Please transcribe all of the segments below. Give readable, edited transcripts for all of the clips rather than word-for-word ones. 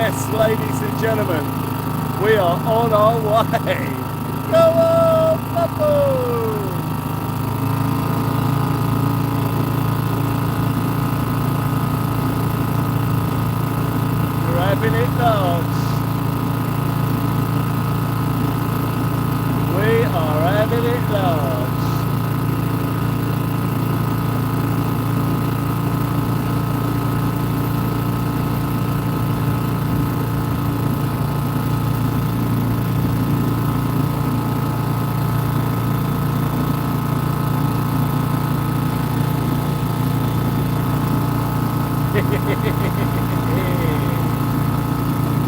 Yes, ladies and gentlemen, we are on our way. Go on, Bubble! We're having it large. We are having it large.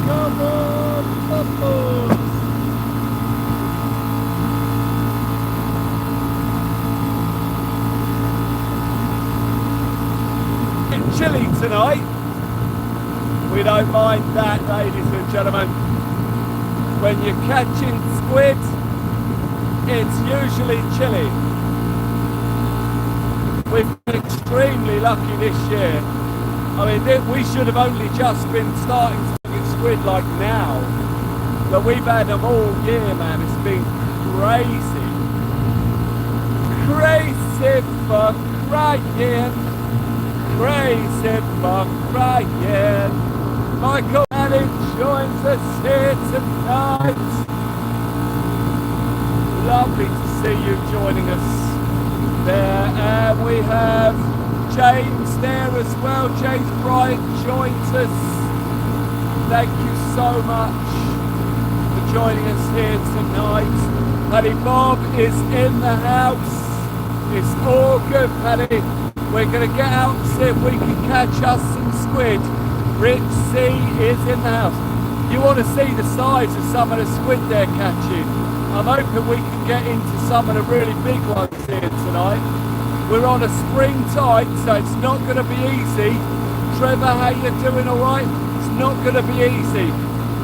Come on, Bubbles! It's chilly tonight. We don't mind that, ladies and gentlemen. When you're catching squid, it's usually chilly. We've been extremely lucky this year. I mean, we should have only just been starting to get squid like now. But we've had them all year, man. It's been crazy. Crazy for crying. Crazy for crying. Michael Allen joins us here tonight. Lovely to see you joining us there. And we have James there as well. James Bryant joins us. Thank you so much for joining us here tonight. Paddy Bob is in the house. It's all good, Paddy. We're going to get out and see if we can catch us some squid. Rich C is in the house. You want to see the size of some of the squid they're catching. I'm hoping we can get into some of the really big ones here tonight. We're on a spring tide, so it's not going to be easy. Trevor, how you doing? All right? It's not going to be easy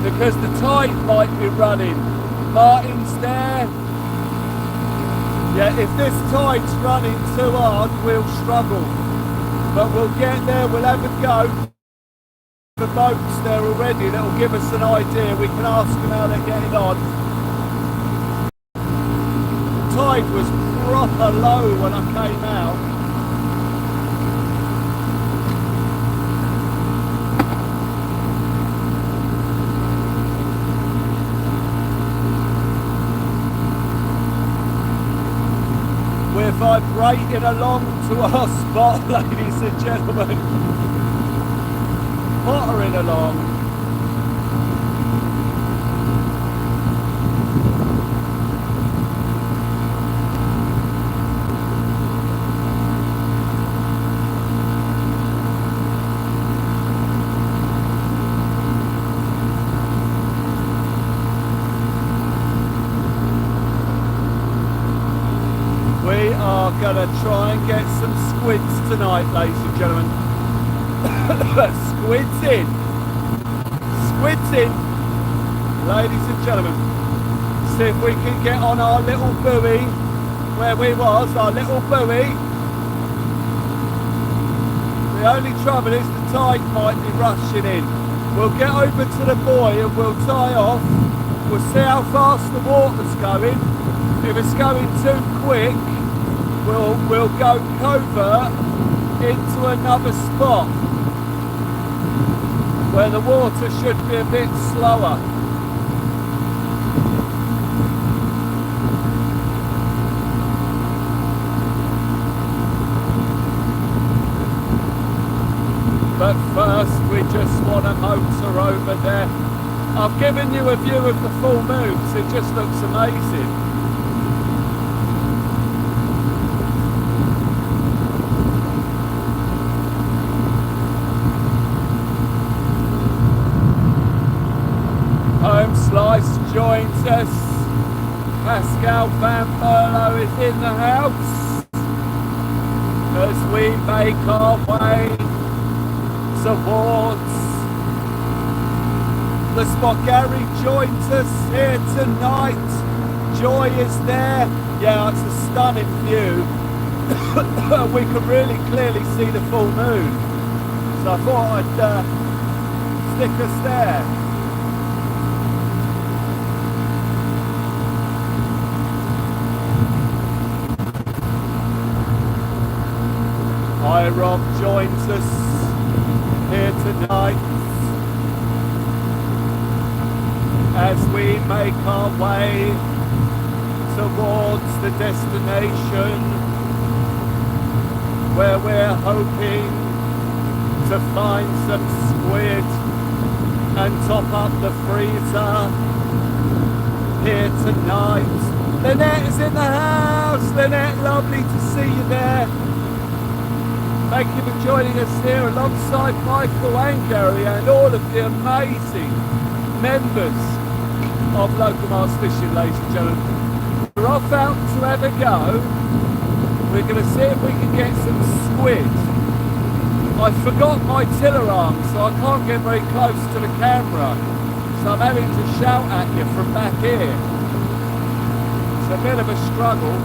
because the tide might be running. Martin's there. Yeah, if this tide's running too hard, we'll struggle. But we'll get there, we'll have a go. The boats there already, that'll give us an idea. We can ask them how they're getting on. The tide was proper low when I came out. We're vibrating along to our spot, ladies and gentlemen. Pottering along. We are going to try and get some squids tonight, ladies and gentlemen. Squid's in. Squid's in. Ladies and gentlemen. See if we can get on our little buoy where we was, our little buoy. The only trouble is the tide might be rushing in. We'll get over to the buoy and we'll tie off. We'll see how fast the water's going. If it's going too quick, we'll go covert into another spot where the water should be a bit slower. But first we just want to motor over there. I've given you a view of the full moon, so it just looks amazing. Home Slice joins us. Pascal Van Berlo is in the house as we make our way towards the spot. Gary joins us here tonight. Joy is there. Yeah, it's a stunning view. We can really clearly see the full moon. So I thought I'd stick us there. Hi, Rob joins us here tonight as we make our way towards the destination where we're hoping to find some squid and top up the freezer here tonight. Lynette is in the house. Lynette, lovely to see you there. Thank you for joining us here alongside Michael and Gary and all of the amazing members of Local Mars Fishing, ladies and gentlemen. We're off out to have a go. We're going to see if we can get some squid. I forgot my tiller arm, so I can't get very close to the camera. So I'm having to shout at you from back here. It's a bit of a struggle.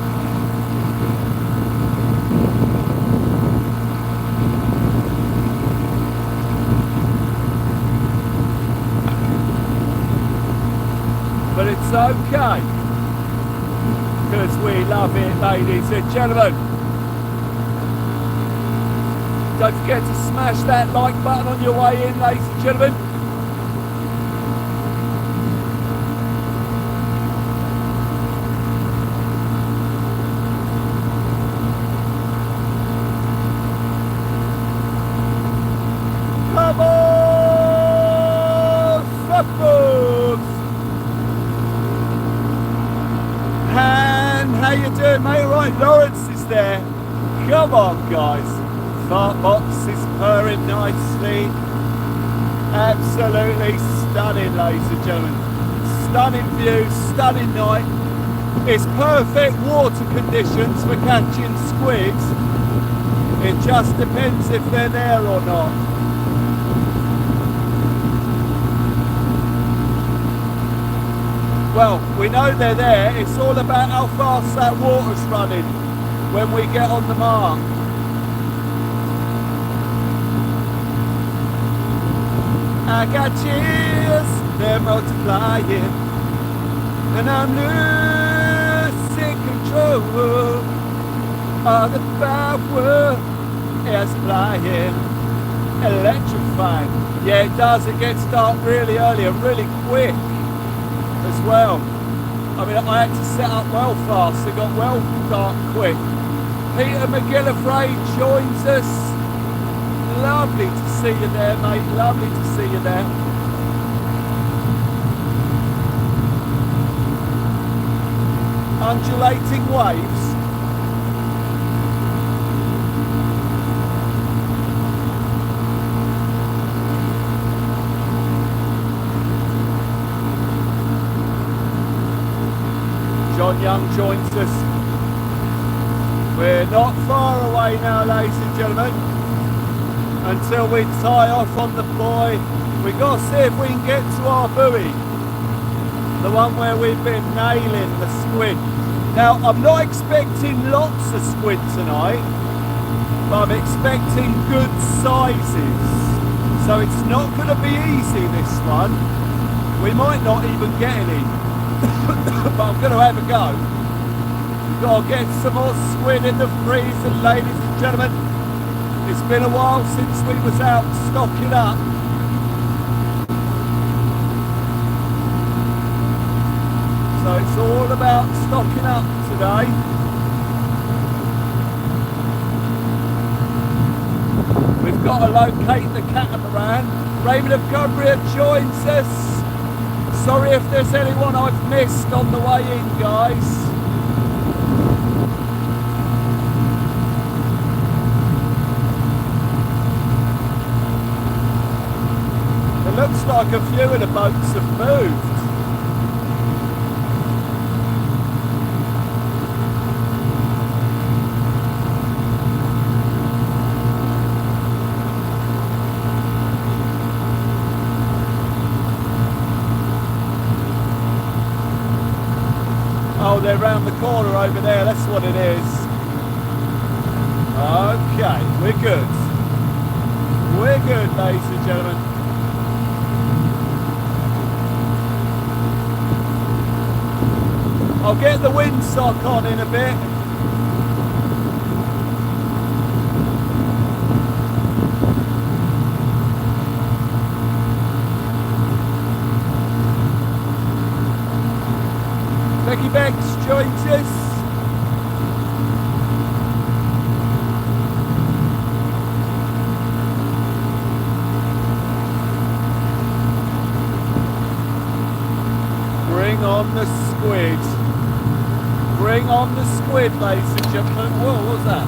But it's okay, because we love it, ladies and gentlemen. Don't forget to smash that like button on your way in, ladies and gentlemen. Come on, support! Han, how you doing, mate? Right, Lawrence is there. Come on, guys. Fart box is purring nicely. Absolutely stunning, ladies and gentlemen. Stunning view, stunning night. It's perfect water conditions for catching squids. It just depends if they're there or not. Well, we know they're there. It's all about how fast that water's running when we get on the mark. I got chills, they're multiplying, and I'm losing control of the power is flying, electrifying. Yeah, it does. It gets dark really early and really quick as well. I mean, I had to set up well fast. It got well dark quick. Peter McGillivray joins us. Lovely to see you there, mate. Lovely to see you there. Undulating waves. John Young joins us. We're not far away now, ladies and gentlemen, until we tie off on the buoy. We've got to see if we can get to our buoy, the one where we've been nailing the squid. Now, I'm not expecting lots of squid tonight, but I'm expecting good sizes. So it's not going to be easy, this one. We might not even get any, but I'm going to have a go. We've got to get some more squid in the freezer, ladies and gentlemen. It's been a while since we was out stocking up. So it's all about stocking up today. We've got to locate the catamaran. Raymond of Cumbria joins us. Sorry if there's anyone I've missed on the way in, guys. It looks like a few of the boats have moved. Oh, they're round the corner over there, that's what it is. Okay, we're good. We're good, ladies and gentlemen. I'll get the windsock on in a bit. Becky Bex joins us. Bring on the squid. Bring on the squid, ladies and gentlemen. Whoa, what was that?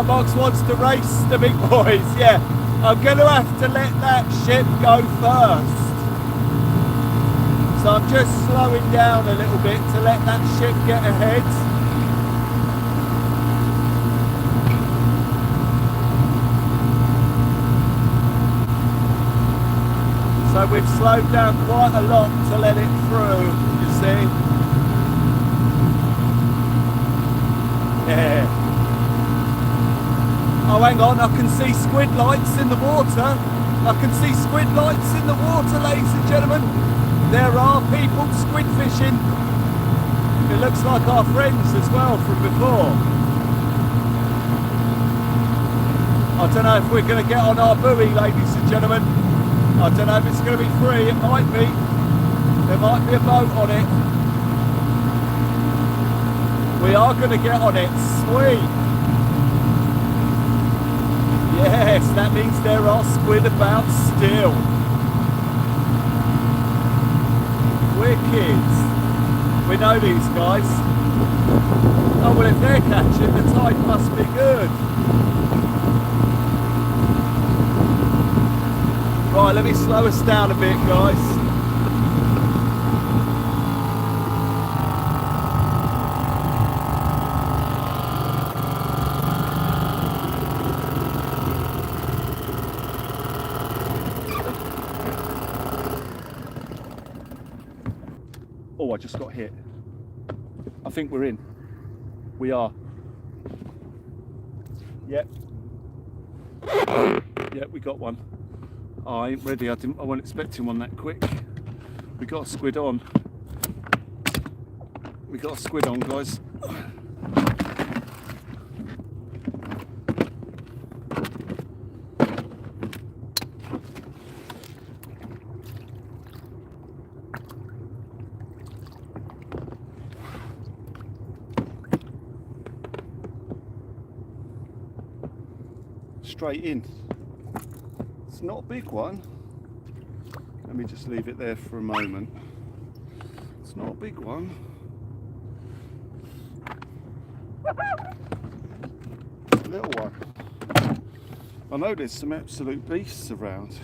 Box wants to race the big boys. Yeah, I'm going to have to let that ship go first. So I'm just slowing down a little bit to let that ship get ahead. So we've slowed down quite a lot to let it through, you see. Yeah. Oh, hang on, I can see squid lights in the water. I can see squid lights in the water, ladies and gentlemen. There are people squid fishing. It looks like our friends as well from before. I don't know if we're going to get on our buoy, ladies and gentlemen. I don't know if it's going to be free. It might be. There might be a boat on it. We are going to get on it. Sweet. Yes, that means there are squid about still. Wicked. We know these guys. Oh, well, if they're catching, the tide must be good. Right, let me slow us down a bit, guys. Oh, I just got hit. I think we're in. We are. Yep. Yep, we got one. Oh, I ain't ready. I wasn't expecting one that quick. We got a squid on. We got a squid on, guys. Straight in. It's not a big one. Let me just leave it there for a moment. It's not a big one. It's a little one. I know there's some absolute beasts around.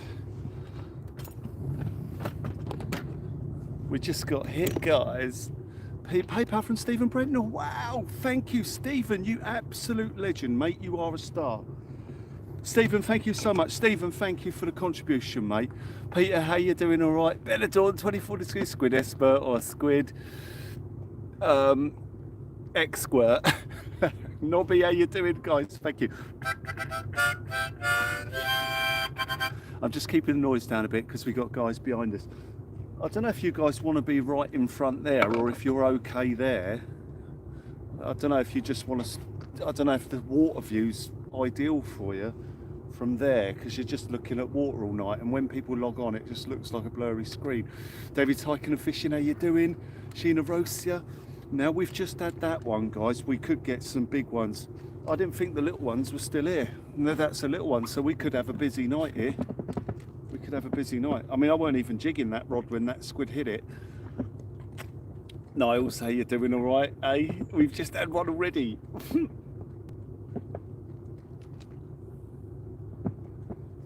We just got hit, guys. PayPal from Stephen Brentnell. Wow, thank you, Stephen. You absolute legend, mate. You are a star. Stephen, thank you so much. Stephen, thank you for the contribution, mate. Peter, how you doing? All right. Benadorm 24 Squid Expert or Squid X-Squirt. Nobby, how you doing, guys? Thank you. I'm just keeping the noise down a bit because we got guys behind us. I don't know if you guys want to be right in front there or if you're okay there. I don't know if you just want to, I don't know if the water view's ideal for you from there because you're just looking at water all night, and when people log on it just looks like a blurry screen. David Hiking and Fishing, how you doing? Sheena Rosia. Now we've just had that one, guys. We could get some big ones. I didn't think the little ones were still here. No, that's a little one, so we could have a busy night here. We could have a busy night. I mean, I weren't even jigging that rod when that squid hit it. Niles, how you doing? All right? Hey, we've just had one already.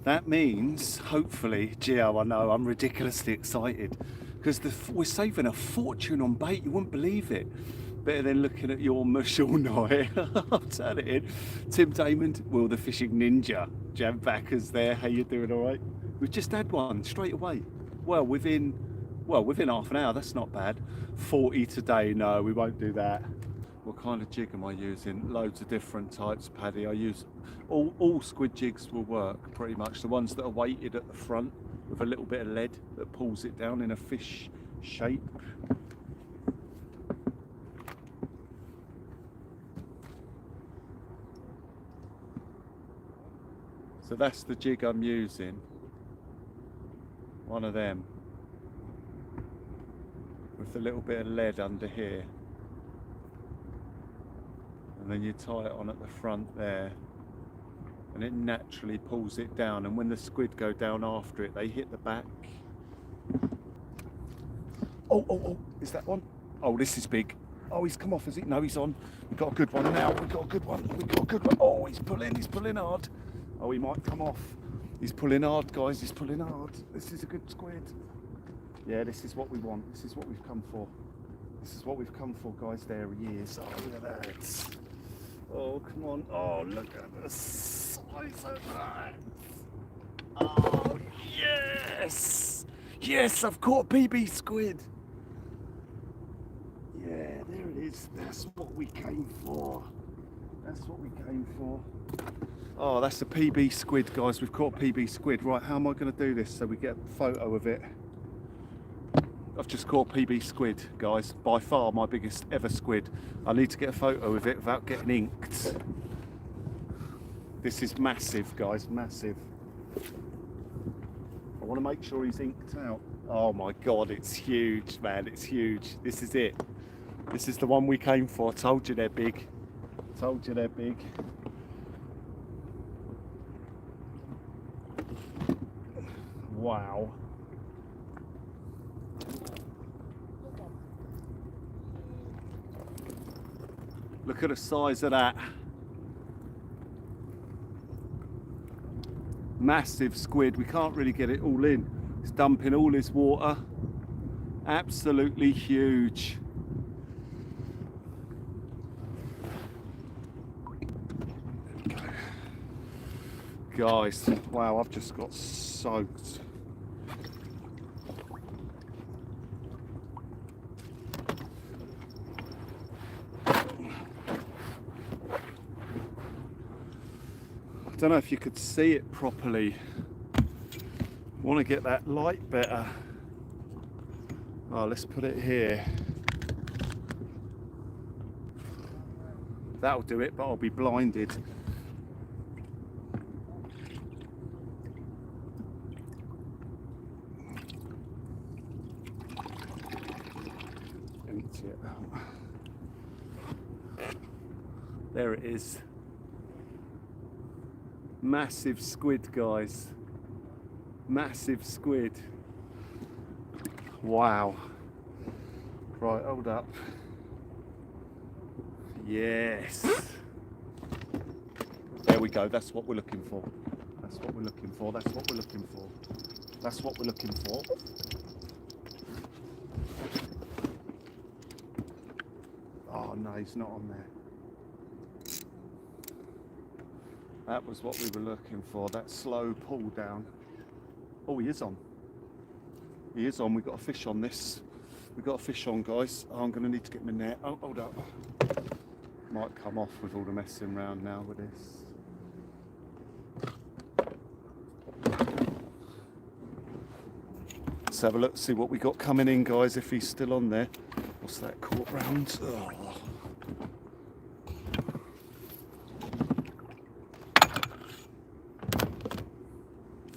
That means, hopefully, Gio, I know, I'm ridiculously excited because we're saving a fortune on bait. You wouldn't believe it. Better than looking at your mush all night. I'll turn it in. Tim Damon, Will the Fishing Ninja. Jam Backers there. How you doing? All right? We've just had one straight away. Within half an hour. That's not bad. 40 today. No, we won't do that. What kind of jig am I using? Loads of different types, Paddy. I use all squid jigs will work pretty much. The ones that are weighted at the front with a little bit of lead that pulls it down in a fish shape. So that's the jig I'm using. One of them with a little bit of lead under here. And then you tie it on at the front there. And it naturally pulls it down, and when the squid go down after it, they hit the back. Oh, is that one? Oh, this is big. Oh, he's come off, is it? No, he's on. We've got a good one now. We've got a good one. Oh, he's pulling hard. Oh, he might come off. He's pulling hard, guys. He's pulling hard. This is a good squid. Yeah, this is what we want. This is what we've come for. This is what we've come for, guys. There he is. Oh, look at that. Oh, come on. Oh, look at the size of that. Oh, yes. Yes, I've caught PB squid. Yeah, there it is. That's what we came for. That's what we came for. Oh, that's a PB squid, guys. We've caught PB squid. Right, how am I going to do this so we get a photo of it? I've just caught PB squid, guys. By far my biggest ever squid. I need to get a photo of it without getting inked. This is massive, guys, massive. I want to make sure he's inked out. Oh my God, it's huge, man, it's huge. This is it. This is the one we came for. I told you they're big. Told you they're big. Wow. Look at the size of that. Massive squid. We can't really get it all in. It's dumping all this water. Absolutely huge. There we go. Guys, wow, I've just got soaked. I don't know if you could see it properly. I want to get that light better. Oh, let's put it here. That'll do it, but I'll be blinded. Empty it out. There it is. Massive squid, guys. Massive squid. Wow. Right, hold up. Yes. There we go. That's what we're looking for. That's what we're looking for. That's what we're looking for. That's what we're looking for. Oh no, he's not on there. That was what we were looking for, that slow pull down. Oh, he is on. He is on. We've got a fish on this. We've got a fish on, guys. Oh, I'm going to need to get my net. Oh, hold up. Might come off with all the messing around now with this. Let's have a look, see what we got coming in, guys, if he's still on there. What's that caught round? Oh.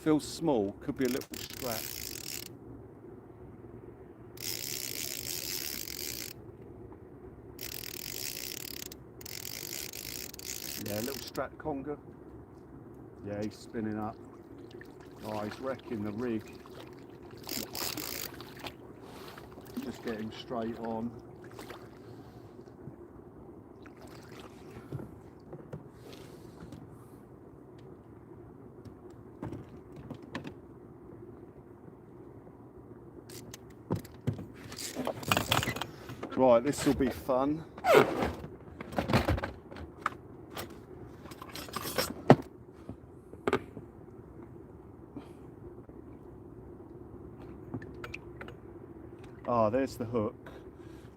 Feels small, could be a little strat. Yeah, a little strat conger. Yeah, he's spinning up. Oh, he's wrecking the rig. Just get him straight on. Right, this will be fun. Ah, there's the hook.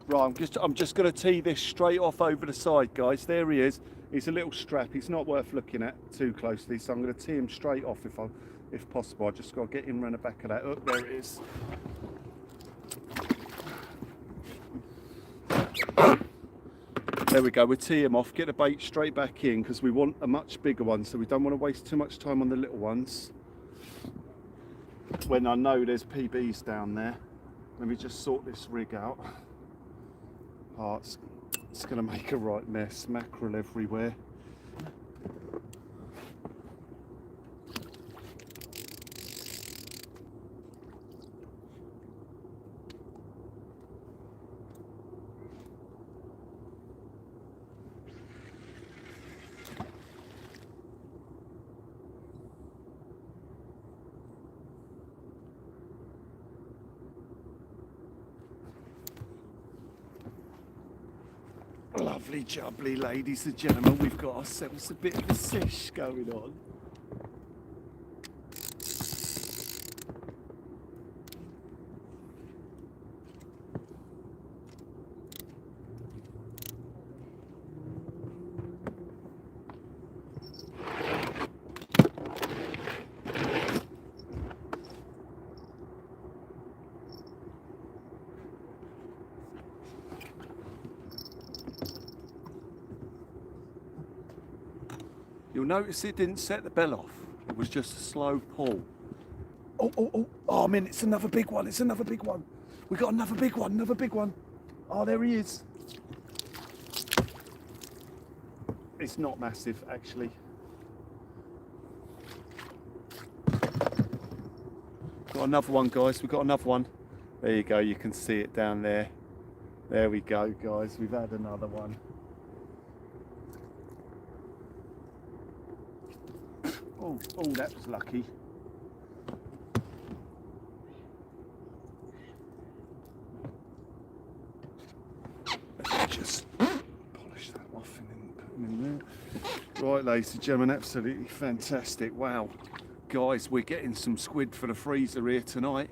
Right, I'm just going to tee this straight off over the side, guys. There he is. He's a little strap. He's not worth looking at too closely, so I'm going to tee him straight off if possible. I just got to get him around the back of that hook. There it is. There we go. We'll tee him off. Get the bait straight back in because we want a much bigger one, so we don't want to waste too much time on the little ones. When I know there's PBs down there. Let me just sort this rig out. Oh, it's going to make a right mess. Mackerel everywhere. Lovely jubbly, ladies and gentlemen, we've got ourselves a bit of a sesh going on. You'll notice it didn't set the bell off. It was just a slow pull. Oh, I'm in. It's another big one. It's another big one. We got another big one, another big one. Oh, there he is. It's not massive, actually. Got another one, guys. We've got another one. There you go. You can see it down there. There we go, guys. We've had another one. Oh, that was lucky. Let's just polish that off and then put them in there. Right, ladies and gentlemen, absolutely fantastic. Wow. Guys, we're getting some squid for the freezer here tonight.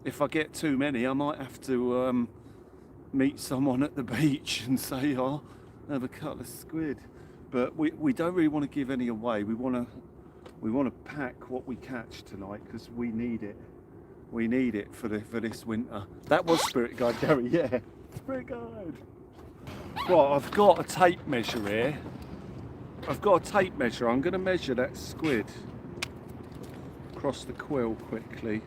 If I get too many, I might have to meet someone at the beach and say, oh, have a couple of squid. But we don't really want to give any away. We want to pack what we catch tonight because we need it. We need it for this winter. That was Spirit Guide, Gary. Yeah, Spirit Guide. Right, I've got a tape measure here. I'm going to measure that squid across the quill quickly.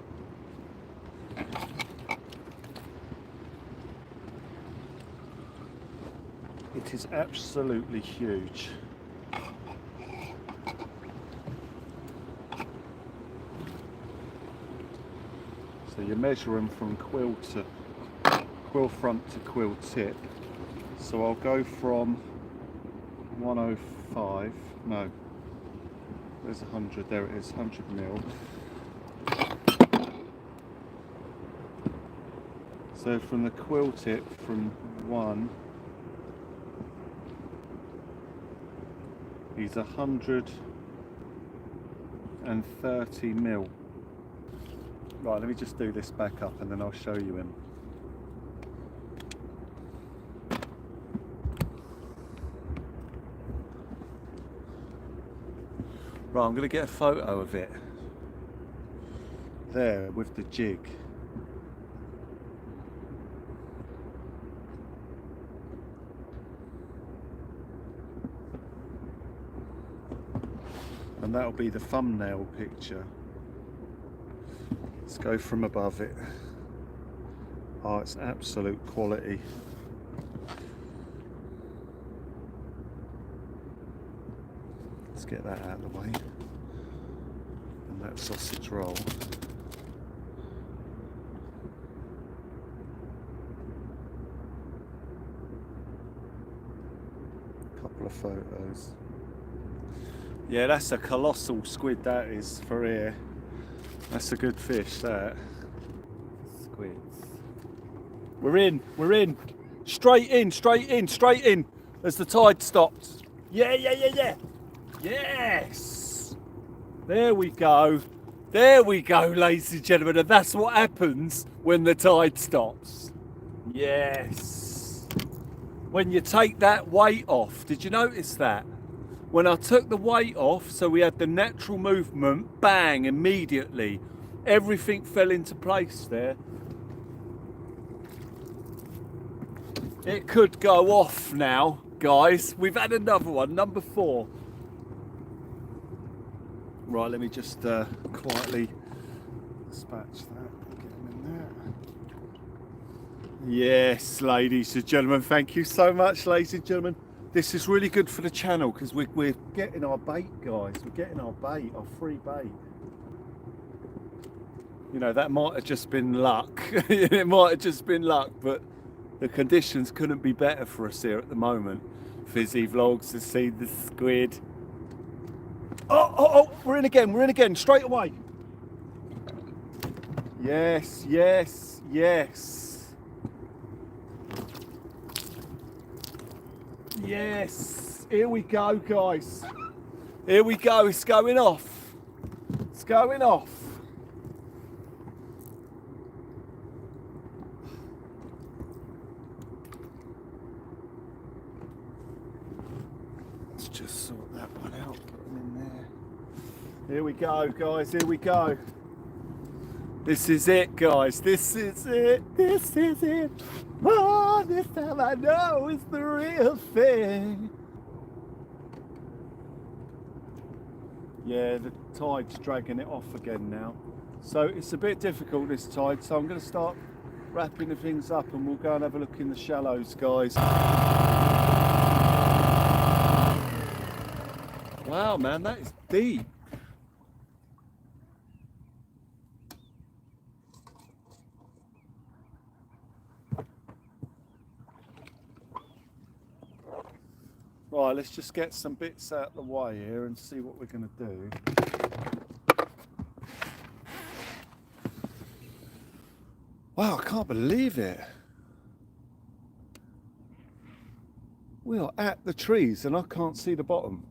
It is absolutely huge. So you measure them from quill front to quill tip. So I'll go from 105, no, there's 100, there it is, 100 mil. So from the quill tip, from 1, he's 130 mil. Right, let me just do this back up and then I'll show you him. Right, I'm going to get a photo of it. There, with the jig. And that'll be the thumbnail picture. Let's go from above it. Oh, it's absolute quality. Let's get that out of the way. And that sausage roll. Couple of photos. Yeah, that's a colossal squid, that is, for here. That's a good fish, that. Squids. We're in. Straight in, straight in, straight in as the tide stops. Yeah, yeah, yeah, yeah. Yes. There we go. There we go, ladies and gentlemen. And that's what happens when the tide stops. Yes. When you take that weight off, did you notice that? When I took the weight off, so we had the natural movement, bang, immediately. Everything fell into place there. It could go off now, guys. We've had another one, number 4. Right, let me just quietly dispatch that. Get him in there. Yes, ladies and gentlemen, thank you so much, ladies and gentlemen. This is really good for the channel because we're getting our bait, guys. We're getting our bait, our free bait. You know, that might have just been luck. It might have just been luck, but the conditions couldn't be better for us here at the moment. Fizzy Vlogs to see the squid. Oh, we're in again, straight away. Yes, yes, yes. Yes, here we go, guys. Here we go, it's going off. It's going off. Let's just sort that one out, put them in there. Here we go, guys, here we go. This is it, guys, this is it, this is it. Oh, this time I know it's the real thing. Yeah, the tide's dragging it off again now. So it's a bit difficult this tide, so I'm going to start wrapping the things up and we'll go and have a look in the shallows, guys. Wow, man, that is deep. Right, let's just get some bits out of the way here and see what we're going to do. Wow, I can't believe it. We are at the trees and I can't see the bottom.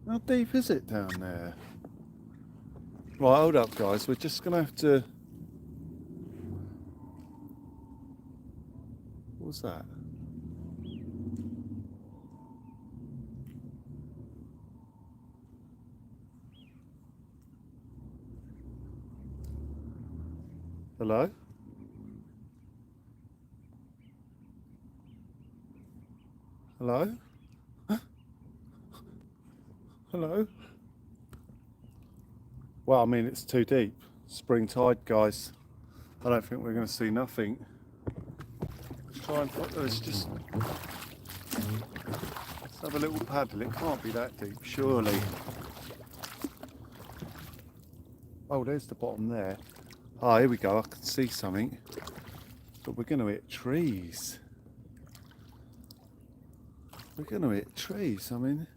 How deep is it down there? Right, hold up, guys. We're just going to have to... What was that? Hello? Hello? Hello? Well, I mean, it's too deep. Spring tide, guys. I don't think we're going to see nothing. Let's try and put this just... Let's have a little paddle. It can't be that deep, surely. Oh, there's the bottom there. Ah, here we go. I can see something. But we're going to hit trees. We're going to hit trees. I mean,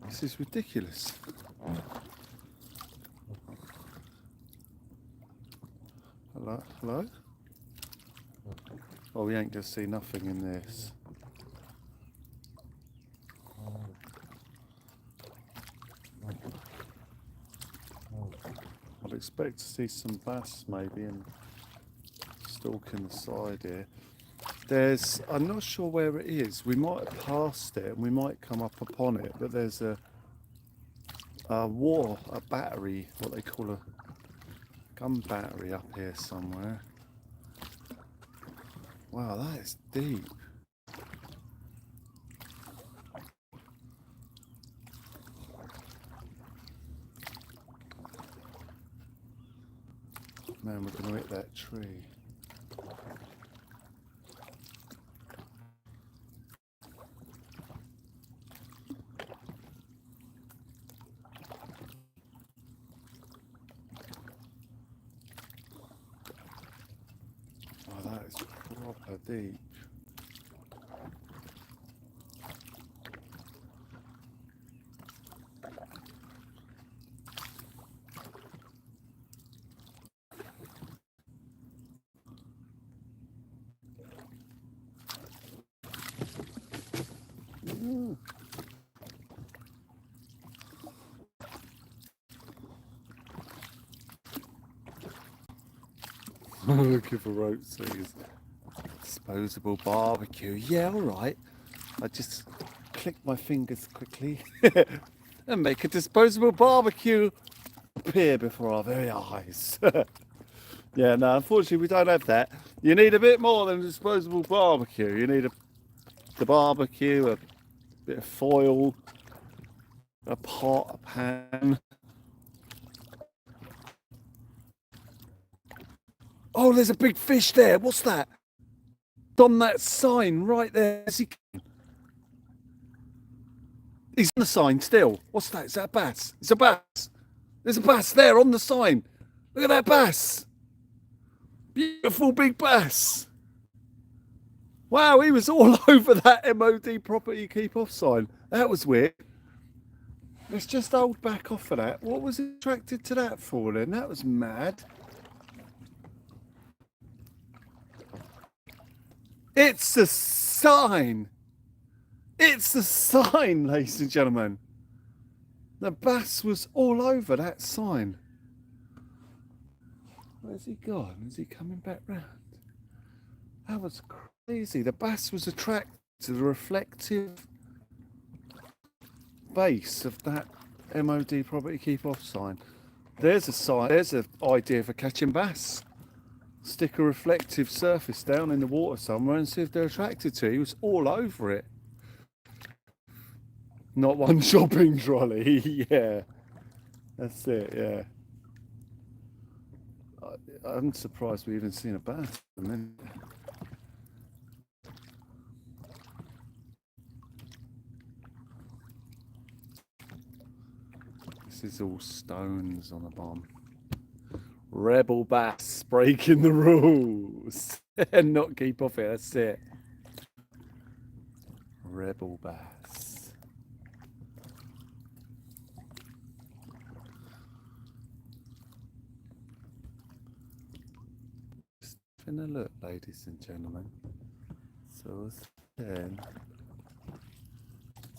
this is ridiculous. Hello? Hello? Oh, we ain't going to see nothing in this. I'd expect to see some bass maybe and stalking the side here. There's, I'm not sure where it is. We might have passed it and we might come up upon it, but there's a battery, what they call a gun battery up here somewhere. Wow, that is deep. Man, we're going to hit that tree. Oh, that is proper deep. Looking for rope swingers. Disposable barbecue. Yeah, all right. I just click my fingers quickly and make a disposable barbecue appear before our very eyes. Yeah, no, unfortunately we don't have that. You need a bit more than a disposable barbecue. You need the barbecue, a bit of foil, a pot, a pan. Oh, there's a big fish there. What's that? On that sign right there. He's on the sign still. What's that? Is that a bass? It's a bass. There's a bass there on the sign. Look at that bass. Beautiful big bass. Wow, he was all over that MOD property keep off sign. That was weird. Let's just hold back off of that. What was he attracted to that for then? That was mad. It's a sign. It's a sign, ladies and gentlemen. The bass was all over that sign. Where's he gone? Is he coming back round? That was crazy. The bass was attracted to the reflective base of that MOD property keep off sign. There's a sign. There's an idea for catching bass. Stick a reflective surface down in the water somewhere and see if they're attracted to it. He was all over it. Not one shopping trolley. Yeah, that's it. Yeah, I'm surprised we even seen a bass. This is all stones on the bottom. Rebel bass breaking the rules and not keep off it. That's it. Rebel bass. Just having a look, ladies and gentlemen. So then.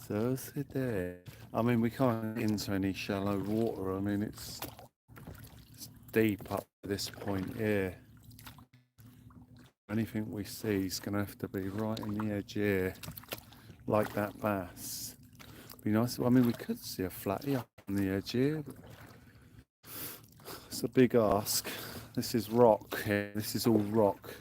So there. I mean, we can't get into any shallow water. I mean, it's deep up to this point here. Anything we see is going to have to be right in the edge here, like that bass. Be nice. I mean, we could see a flatty up on the edge here, but it's a big ask. This is rock here. This is all rock.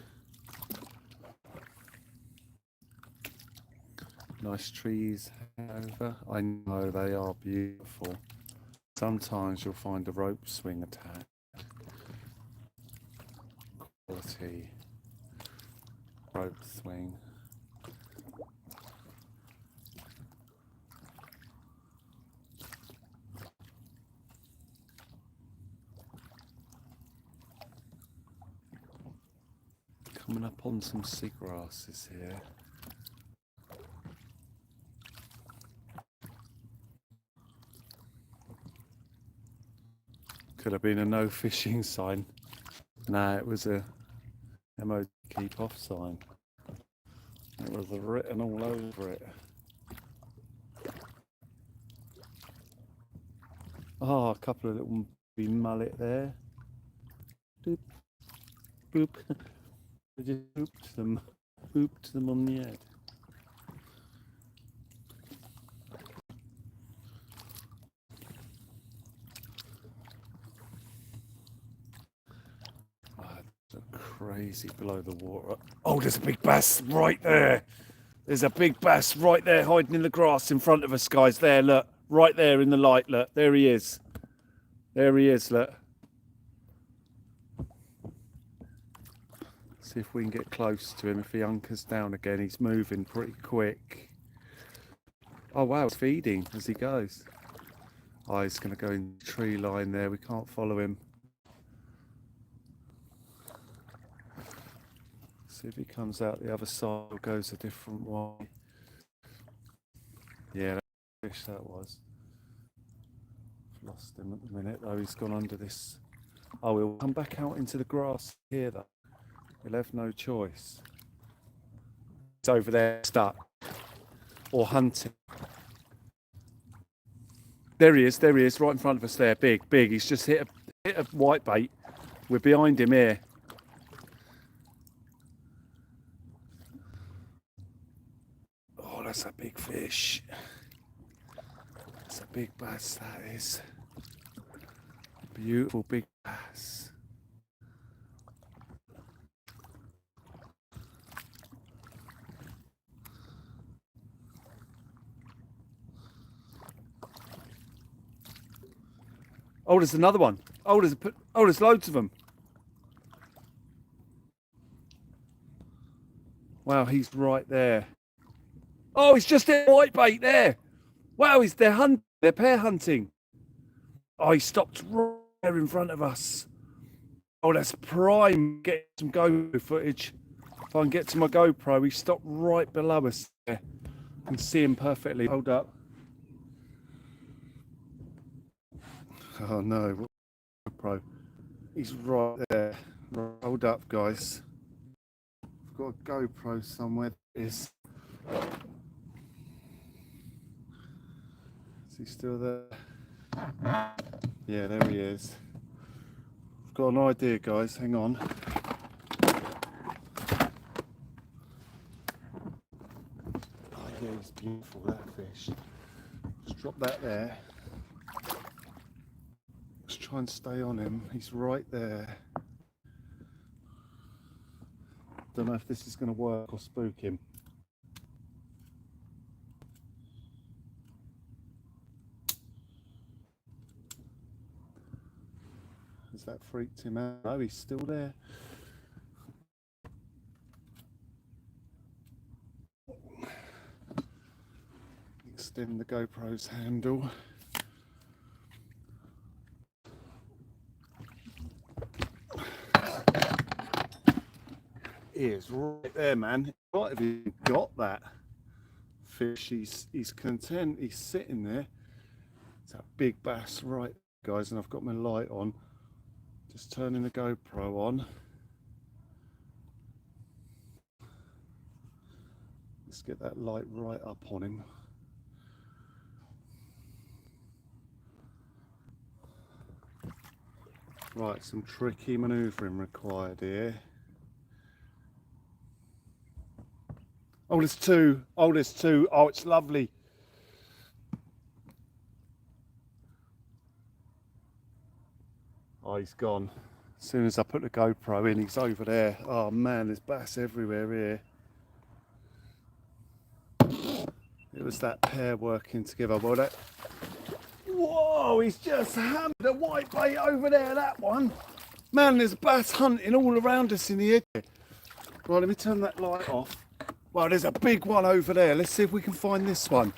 Nice trees over. I know they are beautiful. Sometimes you'll find a rope swing attached. Quality rope swing. Coming up on some seagrasses here. Could have been a no fishing sign. No, it was a MOD keep off sign. It was written all over it. Oh, a couple of little mullet there. Boop, boop. They just booped them on the head. Crazy below the water. Oh, there's a big bass right there. There's a big bass right there hiding in the grass in front of us, guys. There, look. Right there in the light, look. There he is. There he is, look. See if we can get close to him. If he hunkers down again, he's moving pretty quick. Oh, wow, he's feeding as he goes. Oh, he's going to go in the tree line there. We can't follow him. See if he comes out the other side or goes a different way. Yeah, that fish that was. Lost him at the minute though, he's gone under this. Oh, he'll come back out into the grass here though. He'll have no choice. It's over there stuck. or hunting. There he is, right in front of us there, big. He's just hit a white bait. We're behind him here. Oh, that's a big fish. That's a big bass, that is. Beautiful big bass. Oh, there's another one. Oh, there's loads of them. Wow, he's right there. Oh, he's just hit white bait there. Wow, they're pair hunting. Oh, he stopped right there in front of us. Oh, that's prime. Get some GoPro footage. If I can get to my GoPro, he stopped right below us there. I can see him perfectly. Hold up. Oh no, GoPro. He's right there. Hold up, guys. I've got a GoPro somewhere. Is he still there? Yeah, there he is. I've got an idea, guys. Hang on. Oh yeah, he's beautiful, that fish. Let's drop that there. Let's try and stay on him. He's right there. Don't know if this is going to work or spook him. Has that freaked him out? No, he's still there. Extend the GoPro's handle. He is right there, man. He might have even got that fish. He's content. He's sitting there. It's that big bass, right, guys? And I've got my light on. Just turning the GoPro on. Let's get that light right up on him. Right, some tricky manoeuvring required here. Oh, there's two. Oh, there's two. Oh, it's lovely. Oh, he's gone. As soon as I put the GoPro in, he's over there. Oh man, there's bass everywhere here. It was that pair working together. Well, that... Whoa, he's just hammered a white bait over there, that one. Man, there's bass hunting all around us in the edge. Right, let me turn that light off. Well, there's a big one over there. Let's see if we can find this one.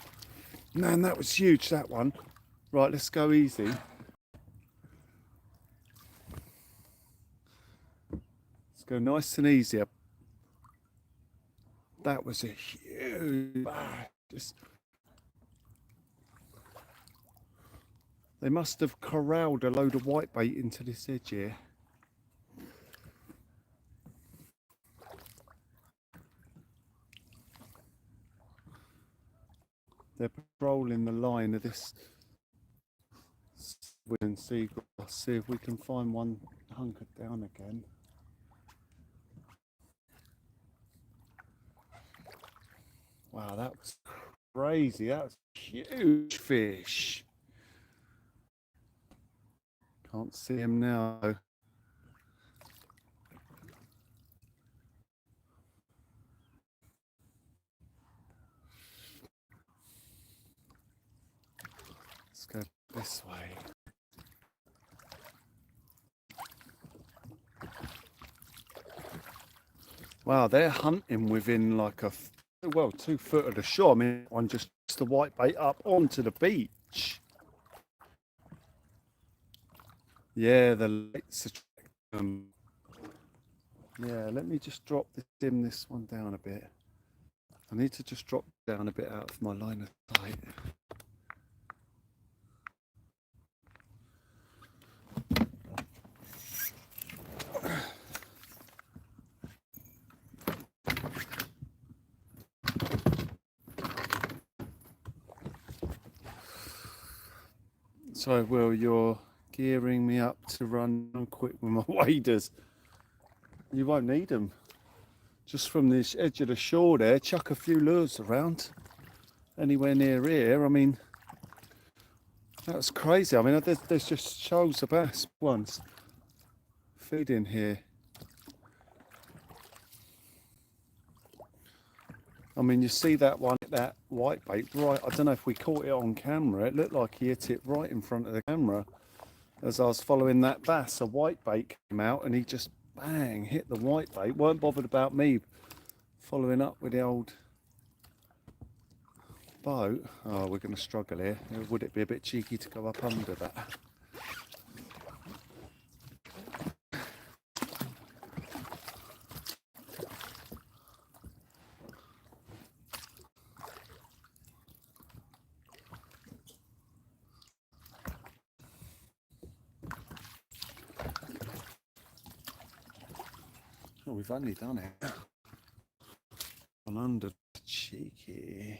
Man, that was huge, that one. Right, let's go easy. Let's go nice and easy. That was a huge bass. They must have corralled a load of whitebait into this edge here. They're patrolling the line of this squid and seagull. Let's see if we can find one hunkered down again. Wow, that was crazy. That was a huge fish. Can't see him now though. Let's go this way. Wow, they're hunting within like 2 foot of the shore. I mean, one just the white bait up onto the beach. Yeah, the lights attract them. Yeah, let me just dim this one down a bit. I need to just drop down a bit out of my line of sight. So, Will, you're gearing me up to run quick with my waders. You won't need them. Just from this edge of the shore there, chuck a few lures around. Anywhere near here, I mean, that's crazy. I mean, there's just shoals of bass once feeding here. I mean, you see that one, that white bait, right? I don't know if we caught it on camera. It looked like he hit it right in front of the camera. As I was following that bass, a white bait came out and he just bang hit the white bait. Weren't bothered about me following up with the old boat. Oh, we're going to struggle here. Would it be a bit cheeky to go up under that? Oh, we've only done it. On under, cheeky.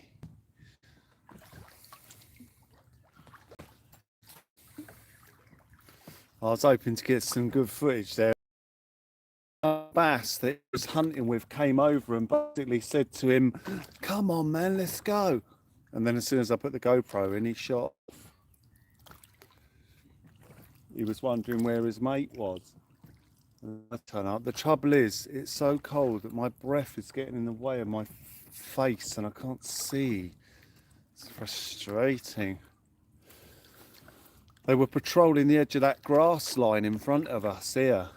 I was hoping to get some good footage there. Bass that he was hunting with came over and basically said to him, "Come on, man, let's go." And then as soon as I put the GoPro in, he shot. He was wondering where his mate was. I turn up. The trouble is, it's so cold that my breath is getting in the way of my face and I can't see. It's frustrating. They were patrolling the edge of that grass line in front of us here.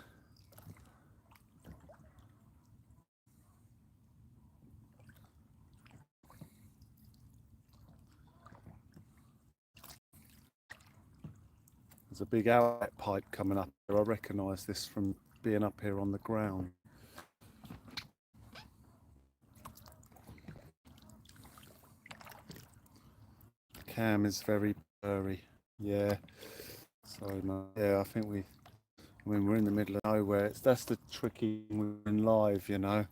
There's a big outlet pipe coming up here. I recognise this from being up here on the ground. Cam is very blurry. Yeah. Sorry, mate. Yeah, I mean, we're in the middle of nowhere. That's the tricky thing when live, you know.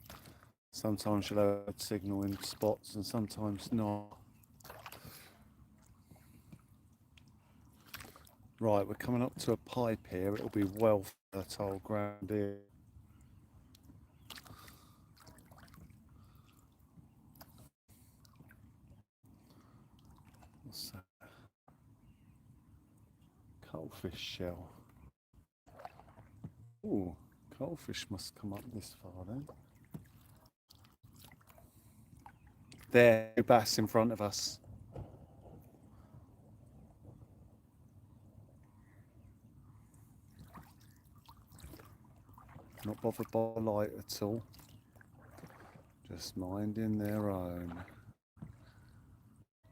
Sometimes you'll have signal in spots and sometimes not. Right, we're coming up to a pipe here. It'll be well fertile ground here. What's that? Cuttlefish shell. Ooh, cuttlefish must come up this far then. There, bass in front of us. Not bothered by light at all. Just minding their own.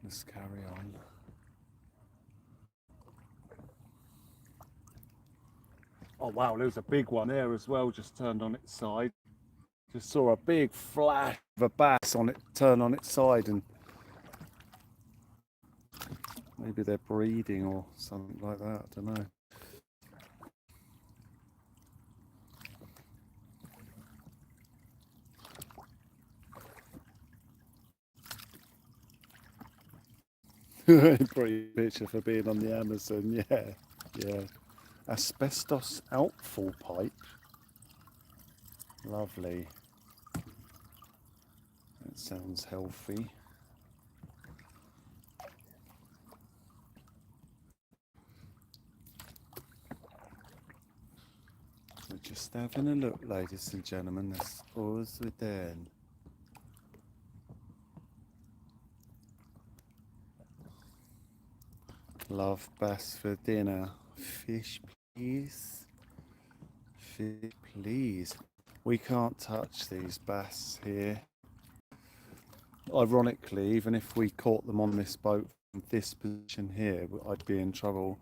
Let's carry on. Oh wow, there was a big one there as well, just turned on its side. Just saw a big flash of a bass on it, turn on its side, and maybe they're breeding or something like that, I don't know. Pretty picture for being on the Amazon, yeah. Asbestos outfall pipe. Lovely. That sounds healthy. We're just having a look, ladies and gentlemen. That's always within. Love bass for dinner. Fish, please. Fish, please. We can't touch these bass here. Ironically, even if we caught them on this boat from this position here, I'd be in trouble,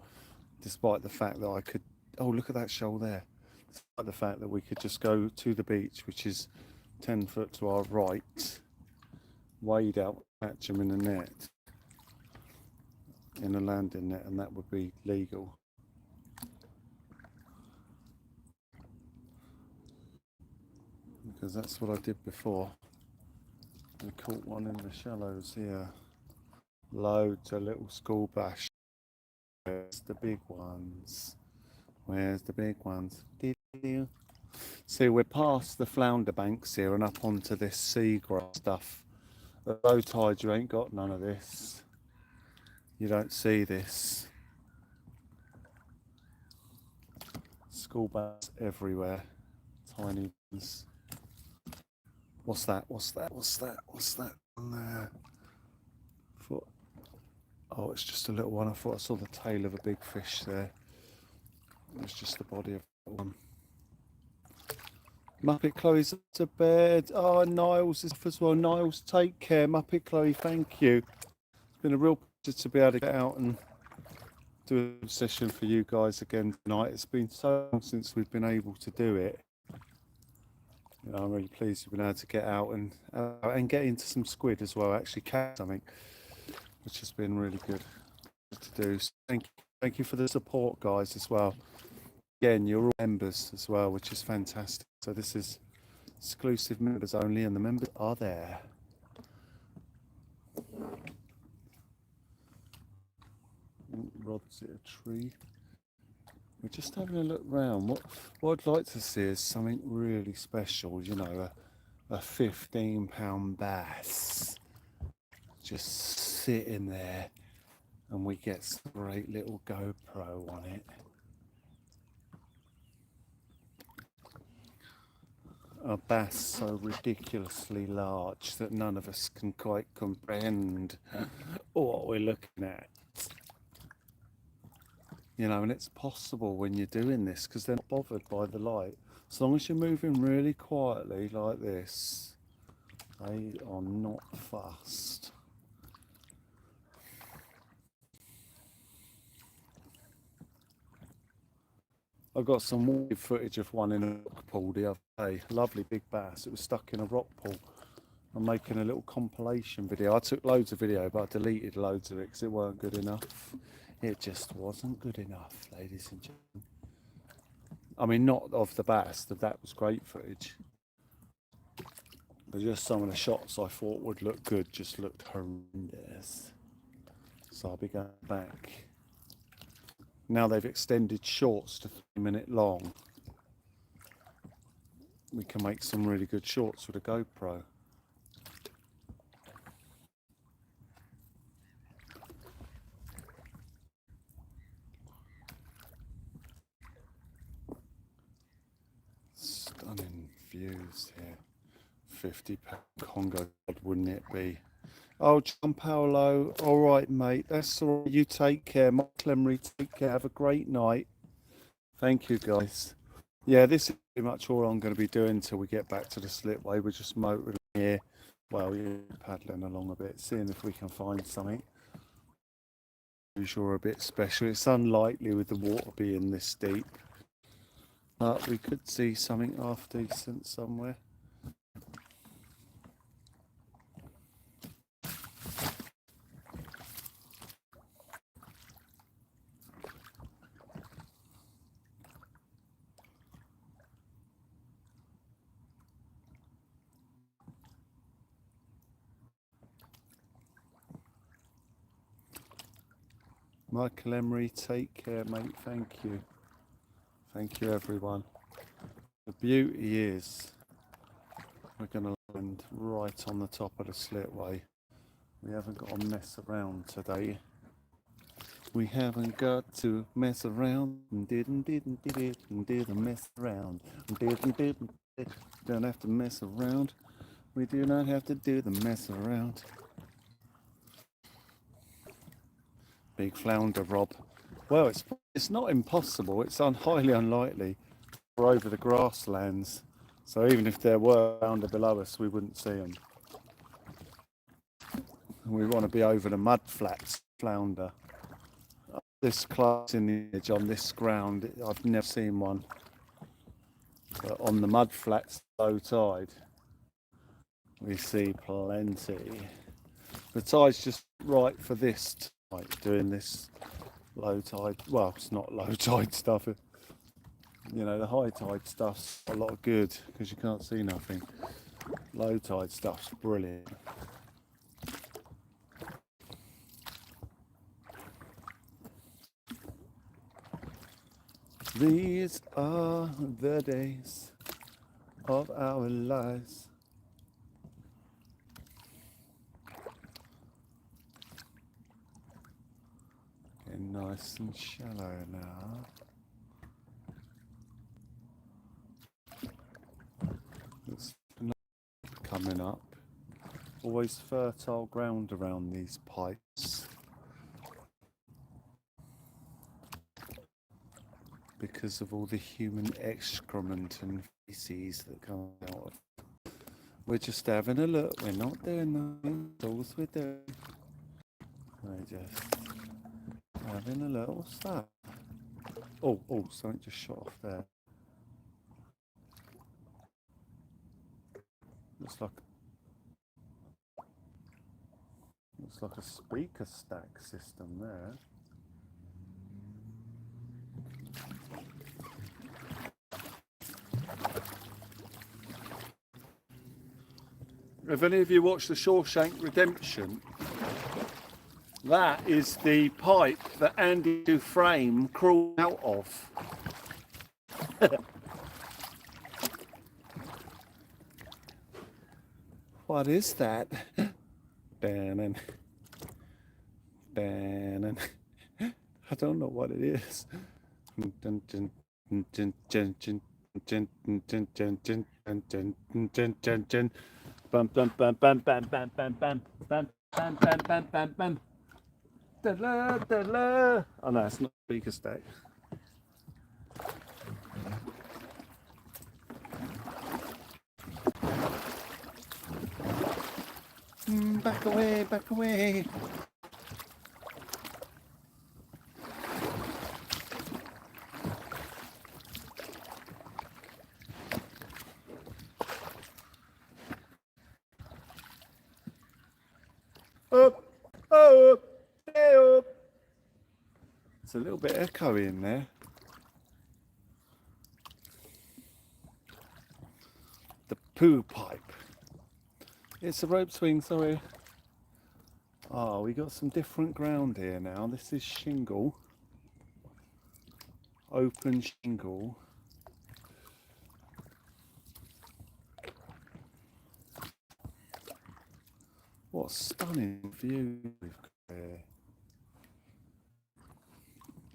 despite the fact that I could. Oh, look at that shoal there. Despite the fact that we could just go to the beach, which is 10 foot to our right, wade out, catch them in a net, in a landing net, and that would be legal. Because that's what I did before. I caught one in the shallows here. Loads of little school bass. Where's the big ones? Where's the big ones? See, we're past the flounder banks here and up onto this seagrass stuff. At low tide, you ain't got none of this. You don't see this. School bass everywhere. Tiny ones. What's that? What's that? What's that? What's that on there? Oh, it's just a little one. I thought I saw the tail of a big fish there. It's just the body of one. Muppet Chloe's to bed. Oh, Niles is off as well. Niles, take care. Muppet Chloe, thank you. It's been a real pleasure to be able to get out and do a session for you guys again tonight. It's been so long since we've been able to do it. You know, I'm really pleased we've been able to get out and get into some squid as well. Actually catch something, which has been really good to do. So thank you for the support, guys, as well. Again, you're all members as well, which is fantastic. So this is exclusive members only, and the members are there. Rod's at a tree. We're just having a look round. What I'd like to see is something really special, you know, a 15-pound bass just sitting there, and we get some great little GoPro on it. A bass so ridiculously large that none of us can quite comprehend what we're looking at. You know, and it's possible when you're doing this because they're not bothered by the light. As long as you're moving really quietly like this, they are not fussed. I've got some weird footage of one in a rock pool the other day. Lovely big bass. It was stuck in a rock pool. I'm making a little compilation video. I took loads of video, but I deleted loads of it because it weren't good enough. It just wasn't good enough, ladies and gentlemen. I mean, not of the bass, that was great footage. But just some of the shots I thought would look good just looked horrendous. So I'll be going back. Now they've extended shorts to 3-minute long. We can make some really good shorts with a GoPro. Stunning views here. 50-pound Congo, wouldn't it be? Oh, John Paolo, all right, mate. That's all right. You take care. Mark Emery, take care. Have a great night. Thank you, guys. Yeah, this is pretty much all I'm going to be doing until we get back to the slipway. We're just motoring here. Well, you're paddling along a bit, seeing if we can find something. Sure, a bit special. It's unlikely with the water being this deep, but we could see something half decent somewhere. Michael Emery, take care, mate. Thank you. Thank you, everyone. The beauty is we're going to land right on the top of the slipway. We haven't got to mess around today. We haven't got to mess around. Didn't mess around. Don't have to mess around. We do not have to do the mess around. Big flounder, Rob. Well, it's not impossible. It's highly unlikely. We're over the grasslands, so even if there were flounder below us, we wouldn't see them. And we want to be over the mud flats, flounder. This close in the edge on this ground, I've never seen one. But on the mud flats, low tide, we see plenty. The tide's just right for this tide, doing this low tide. Well, it's not low tide stuff. You know, the high tide stuff's a lot of good because you can't see nothing. Low tide stuff's brilliant. These are the days of our lives. Getting nice and shallow now. There's another coming up. Always fertile ground around these pipes. Because of all the human excrement and feces that come out of. We're just having a look, we're not doing nothing, that's all we're doing. We're just having a look. What's that? Oh, something just shot off there. Looks like a speaker stack system there. Have any of you watched The Shawshank Redemption? That is the pipe that Andy Dufresne crawled out of. What is that? Bannon. I don't know what it is. Bum bum bum bum bum bum bum bum bum bum bum bum bum bum. Da-la, da-la. Oh no, it's not speaker stack. Back away, back away. Up, up, stay up. It's a little bit echoey in there. The poo pipe. It's a rope swing, sorry. Oh, we got some different ground here now. This is shingle. Open shingle. What a stunning view we've got here.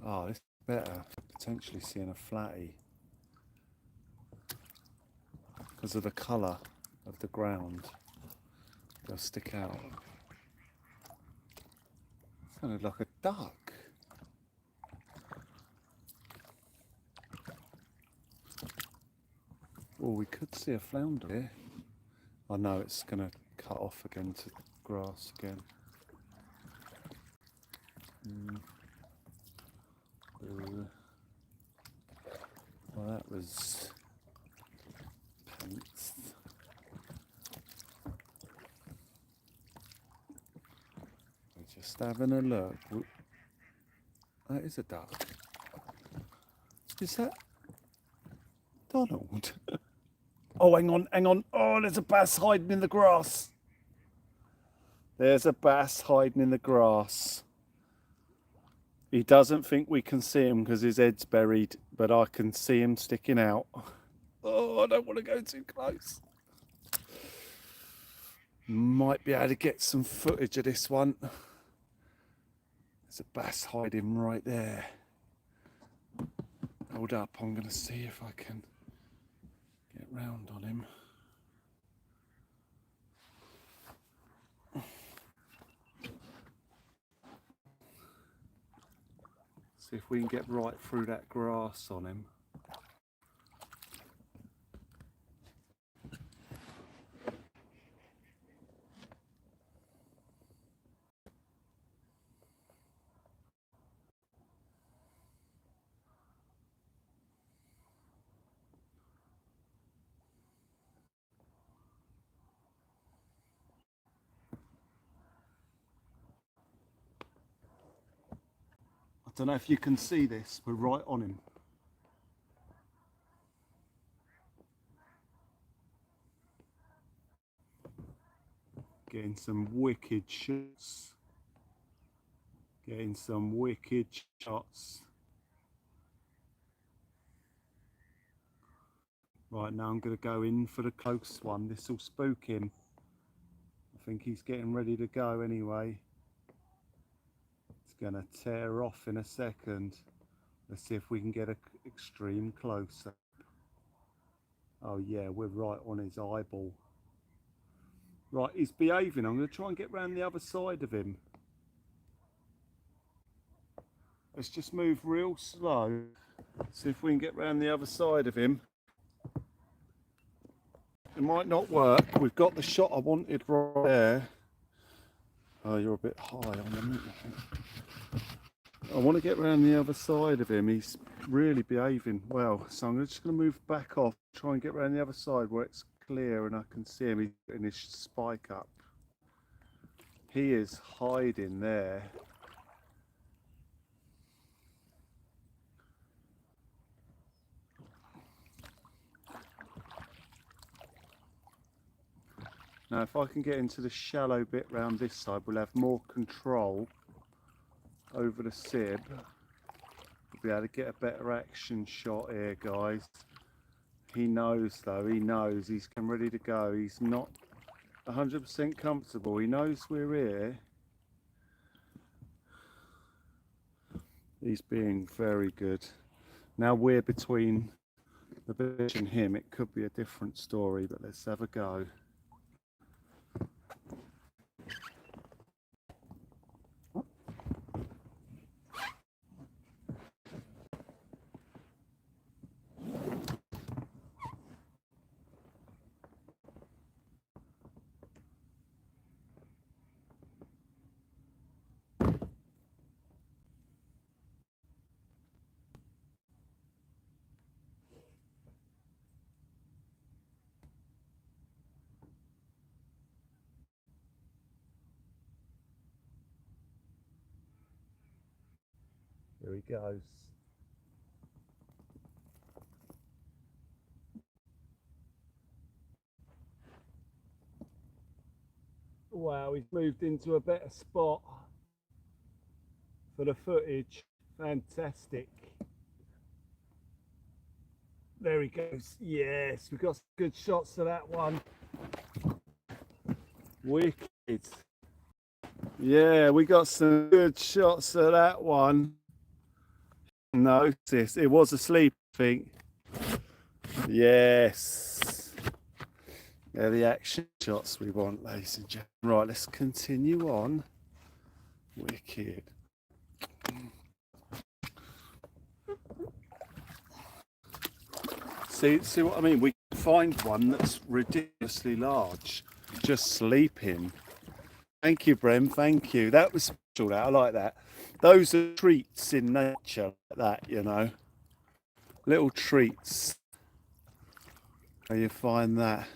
Oh, this is better. Potentially seeing a flatty. Because of the colour of the ground. They'll stick out. Sounded like a duck. Well, we could see a flounder here. I know it's going to cut off again to grass again. Well, that was pants. We're just having a look. That is a duck. Is that Donald? Oh, hang on. Oh, there's a bass hiding in the grass. There's a bass hiding in the grass. He doesn't think we can see him because his head's buried, but I can see him sticking out. Oh, I don't want to go too close. Might be able to get some footage of this one. There's a bass hiding right there. Hold up, I'm going to see if I can get round on him. See if we can get right through that grass on him. I don't know if you can see this, we're right on him. Getting some wicked shots. Getting some wicked shots. Right, now I'm going to go in for the close one. This will spook him. I think he's getting ready to go anyway. It's going to tear off in a second. Let's see if we can get an extreme close up. Oh yeah, we're right on his eyeball. Right, he's behaving. I'm going to try and get round the other side of him. Let's just move real slow. See if we can get round the other side of him. It might not work. We've got the shot I wanted right there. Oh, you're a bit high on him. I want to get round the other side of him. He's really behaving well. So I'm just going to move back off, try and get round the other side where it's clear and I can see him. He's getting his spike up. He is hiding there. Now if I can get into the shallow bit round this side, we'll have more control over the sib. We'll be able to get a better action shot here, guys. He knows though, he knows he's ready to go. He's not 100% comfortable. He knows we're here. He's being very good. Now we're between the bitch and him. It could be a different story, but let's have a go. Here he goes. Wow, he's moved into a better spot for the footage. Fantastic. There he goes. Yes, we've got some good shots of that one. Wicked. Yeah, we got some good shots of that one. Notice it was asleep, I think. Yes. They're the action shots we want, ladies and gentlemen. Right, let's continue on. Wicked. See what I mean? We can find one that's ridiculously large, just sleeping. Thank you, Brem. Thank you. That was special. That I like that. Those are treats in nature, like that, you know. Little treats. Where you find that.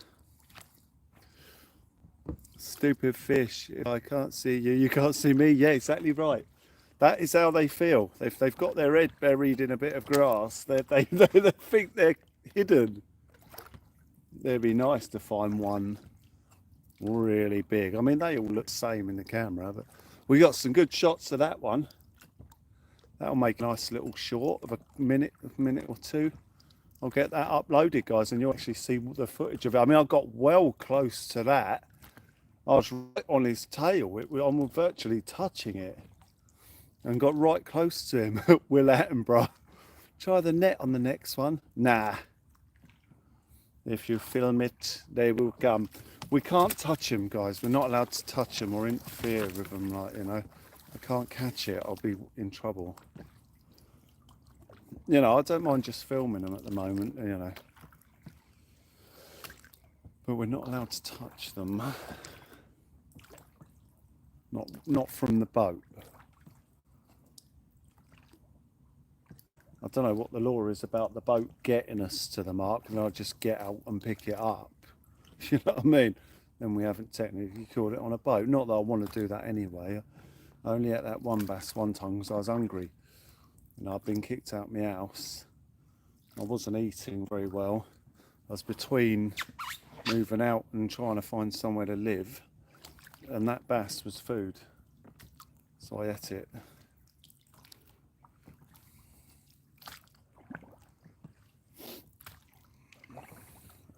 Stupid fish. If I can't see you, you can't see me. Yeah, exactly right. That is how they feel. If they've got their head buried in a bit of grass, they think they're hidden. It'd be nice to find one really big. I mean, they all look the same in the camera, but we got some good shots of that one. That'll make a nice little short of a minute or two. I'll get that uploaded, guys, and you'll actually see the footage of it. I mean, I got well close to that. I was right on his tail. I'm virtually touching it, and got right close to him. Will Attenborough. Try the net on the next one. Nah. If you film it, they will come. We can't touch him, guys. We're not allowed to touch him or interfere with him, like, you know. I can't catch it. I'll be in trouble. You know, I don't mind just filming them at the moment, you know. But we're not allowed to touch them. Not from the boat. I don't know what the law is about the boat getting us to the mark, and I'll just get out and pick it up. You know what I mean? Then we haven't technically caught it on a boat. Not that I want to do that anyway. I only ate that one bass one time because I was hungry. And I'd been kicked out of my house. I wasn't eating very well. I was between moving out and trying to find somewhere to live. And that bass was food. So I ate it.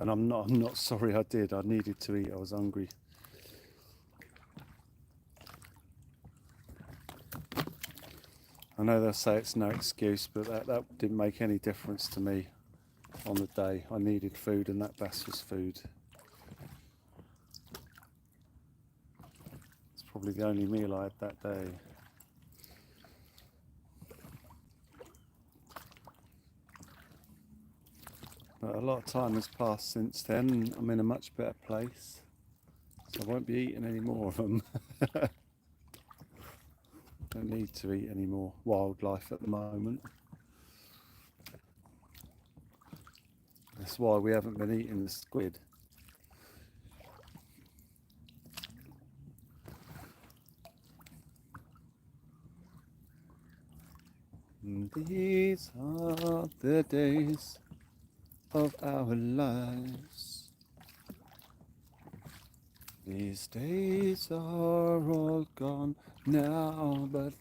And I'm not sorry I did. I needed to eat. I was hungry. I know they'll say it's no excuse, but that didn't make any difference to me on the day. I needed food, and that bass was food. It's probably the only meal I had that day. But a lot of time has passed since then. I'm in a much better place, so I won't be eating any more of them. Don't need to eat any more wildlife at the moment. That's why we haven't been eating the squid. And these are the days of our lives. These days are all gone now, but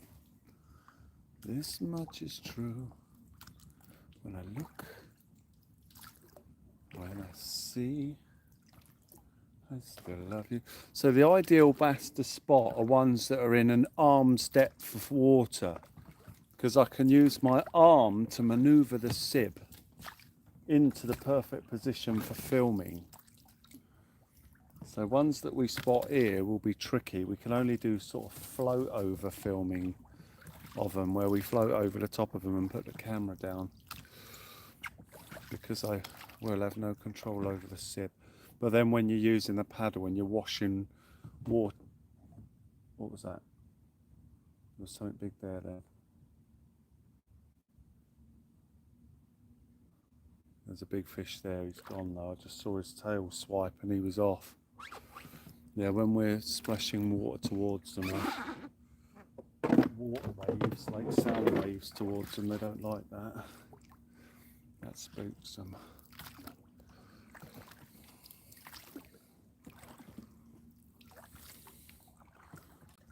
this much is true. When I look, when I see, I still love you. So the ideal bass to spot are ones that are in an arm's depth of water, because I can use my arm to maneuver the sib into the perfect position for filming. So ones that we spot here will be tricky. We can only do sort of float over filming of them, where we float over the top of them and put the camera down, because I will have no control over the sib. But then when you're using the paddle and you're washing water, what was that? There was something big there then. There's a big fish there, he's gone though. I just saw his tail swipe and he was off. Yeah, when we're splashing water towards them, water waves, like sound waves towards them, they don't like that. That spooks them.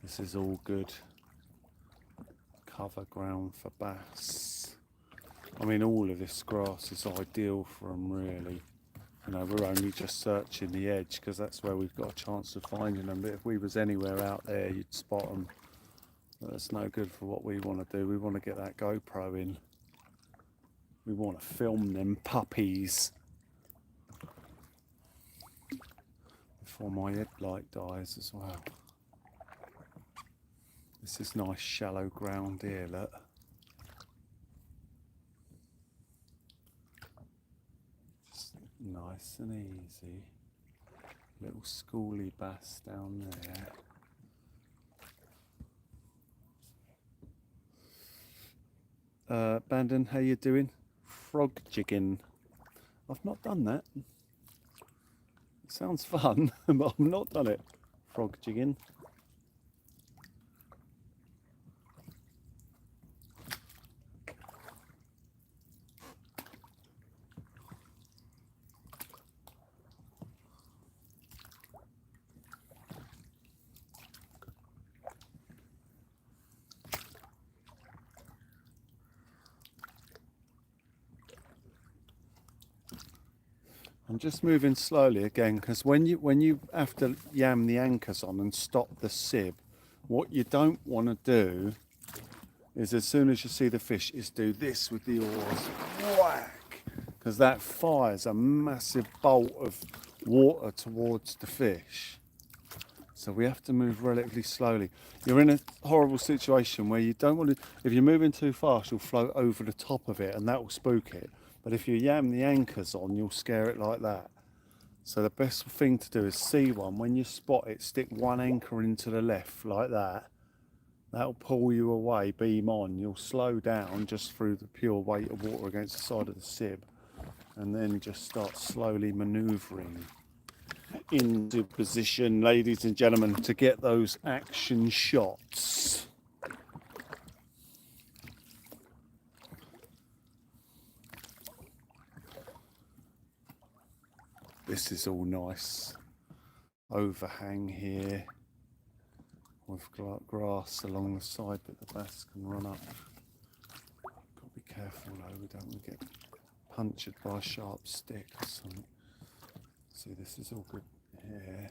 This is all good cover ground for bass. I mean, all of this grass is ideal for them, really. You know, we're only just searching the edge because that's where we've got a chance of finding them. But if we was anywhere out there, you'd spot them. But that's no good for what we want to do. We want to get that GoPro in. We want to film them puppies before my headlight dies as well. This is nice shallow ground here, look. Just nice and easy. Little schoolie bass down there. Bandon, how you doing? Frog jigging. I've not done that. It sounds fun, but I've not done it. Frog jigging. I'm just moving slowly again, because when you have to yam the anchors on and stop the sib, what you don't want to do is, as soon as you see the fish, is do this with the oars, whack, because that fires a massive bolt of water towards the fish. So we have to move relatively slowly. You're in a horrible situation where you don't want to, if you're moving too fast, you'll float over the top of it and that will spook it. But if you yam the anchors on, you'll scare it like that. So the best thing to do is see one. When you spot it, stick one anchor into the left like that. That'll pull you away, beam on. You'll slow down just through the pure weight of water against the side of the sib. And then just start slowly manoeuvring into position, ladies and gentlemen, to get those action shots. This is all nice overhang here with grass along the side that the bass can run up. Got to be careful though, we don't want to get punctured by a sharp stick or something. See, this is all good here.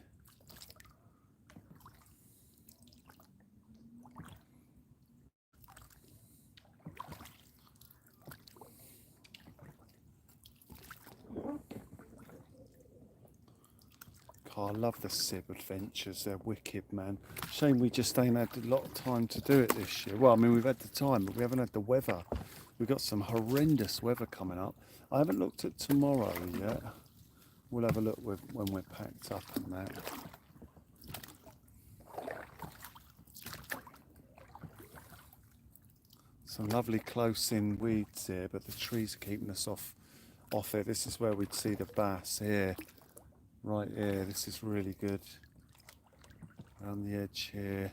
I love the Sib adventures, they're wicked, man. Shame we just ain't had a lot of time to do it this year. Well, I mean, we've had the time, but we haven't had the weather. We've got some horrendous weather coming up. I haven't looked at tomorrow yet. We'll have a look when we're packed up and that. Some lovely close-in weeds here, but the trees are keeping us off it. This is where we'd see the bass here. Right here, this is really good. Around the edge here.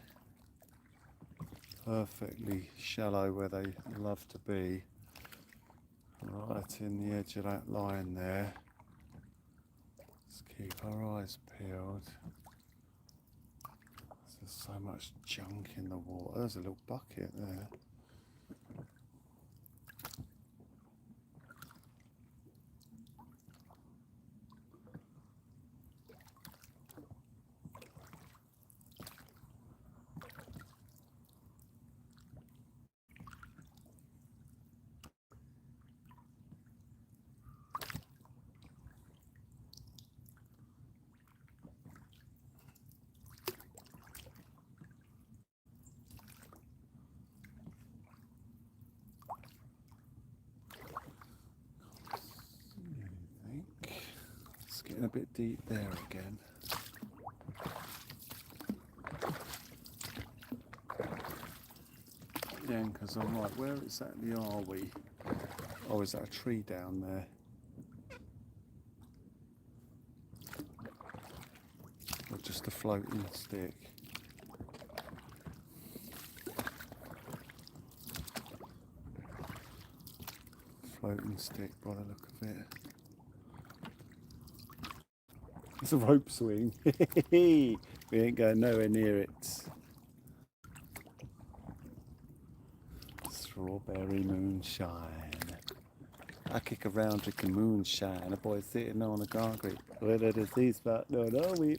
Perfectly shallow where they love to be. Right in the edge of that line there. Let's keep our eyes peeled. There's so much junk in the water. There's a little bucket there. It's getting a bit deep there again. Yeah, because I'm like, where exactly are we? Oh, is that a tree down there? Or just a floating stick? Floating stick by the look of it. It's a rope swing. We ain't going nowhere near it. Strawberry moonshine. I kick around drinking moonshine. A boy sitting on the concrete. Where did the sea spot? No, we.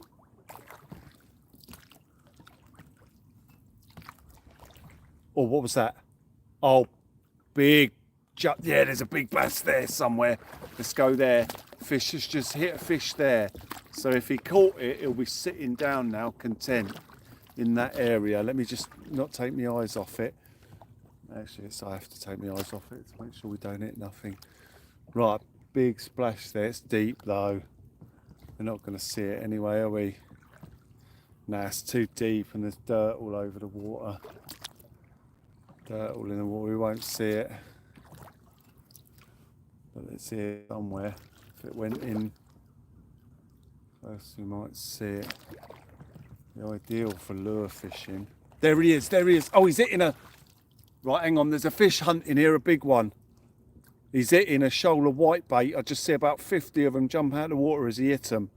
Oh, what was that? Oh, big. Yeah, there's a big bass there somewhere. Let's go there. Fish has just hit a fish there. So if he caught it, he'll be sitting down now, content in that area. Let me just not take my eyes off it. Actually, I have to take my eyes off it to make sure we don't hit nothing. Right, big splash there. It's deep though. We're not going to see it anyway, are we? Nah, it's too deep and there's dirt all over the water. Dirt all in the water, we won't see it. But it's here somewhere. If it went in close, you might see it. The ideal for lure fishing. There he is, there he is. Oh, he's hitting a... Right, hang on, there's a fish hunting here, a big one. He's hitting a shoal of whitebait. I just see about 50 of them jump out of the water as he hit them.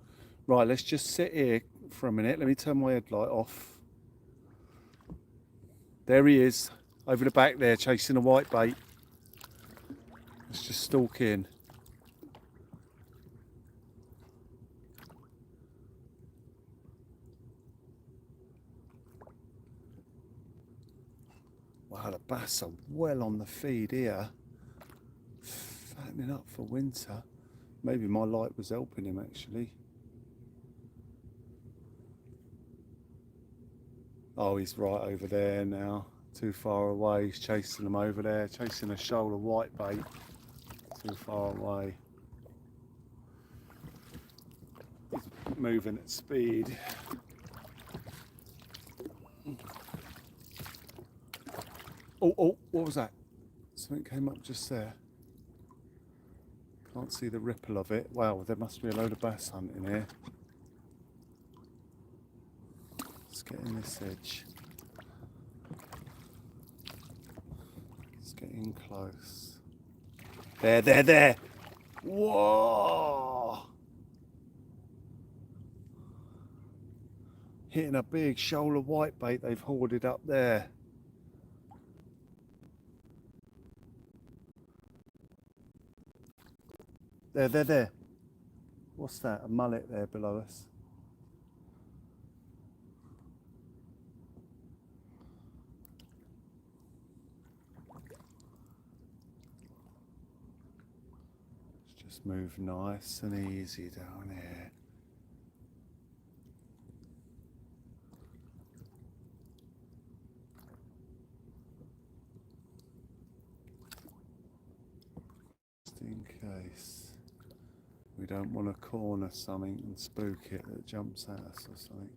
Right, let's just sit here for a minute. Let me turn my headlight off. There he is, over the back there, chasing a whitebait. Let's just stalk in. Wow, the bass are well on the feed here. Fattening up for winter. Maybe my light was helping him actually. Oh, he's right over there now. Too far away. He's chasing them over there. Chasing a shoal of whitebait. Too far away. He's moving at speed. Oh, what was that? Something came up just there. Can't see the ripple of it. Wow, there must be a load of bass hunting here. Let's get in this edge. Let's get in close. There! Whoa! Hitting a big shoal of whitebait they've hoarded up there. There. What's that? A mullet there below us. Let's just move nice and easy down here. Just in case we don't want to corner something and spook it that jumps at us or something.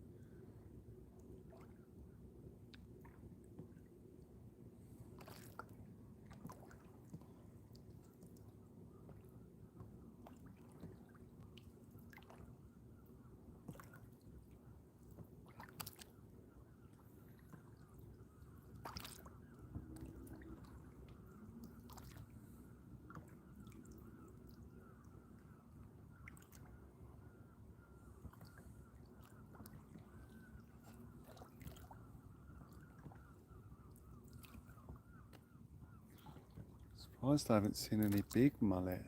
Surprised I haven't seen any big mullet.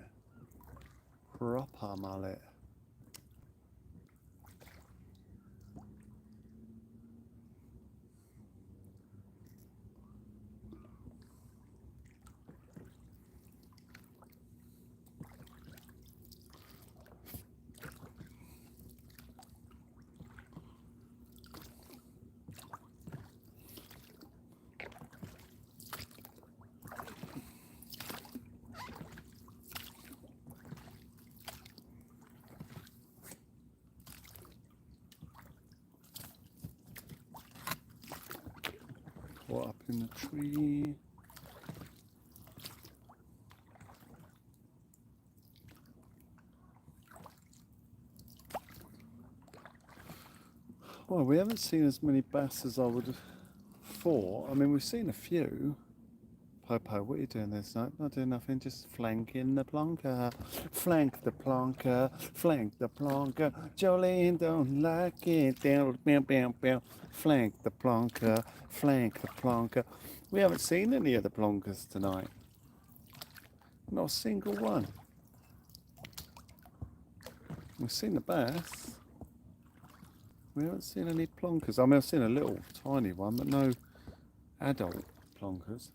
Proper mullet. Caught up in the tree. Well, we haven't seen as many bass as I would have thought. I mean, we've seen a few. Popo, what are you doing this night? Not doing nothing, just flanking the plonker. Flank the plonker, flank the plonker. Jolene don't like it. Down, bam, bam, bam. Flank the plonker, flank the plonker. We haven't seen any of the plonkers tonight. Not a single one. We've seen the bass. We haven't seen any plonkers. I mean, I've seen a little tiny one, but no adult plonkers.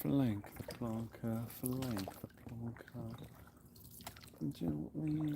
Flank the plonker, flank the plonker. Gently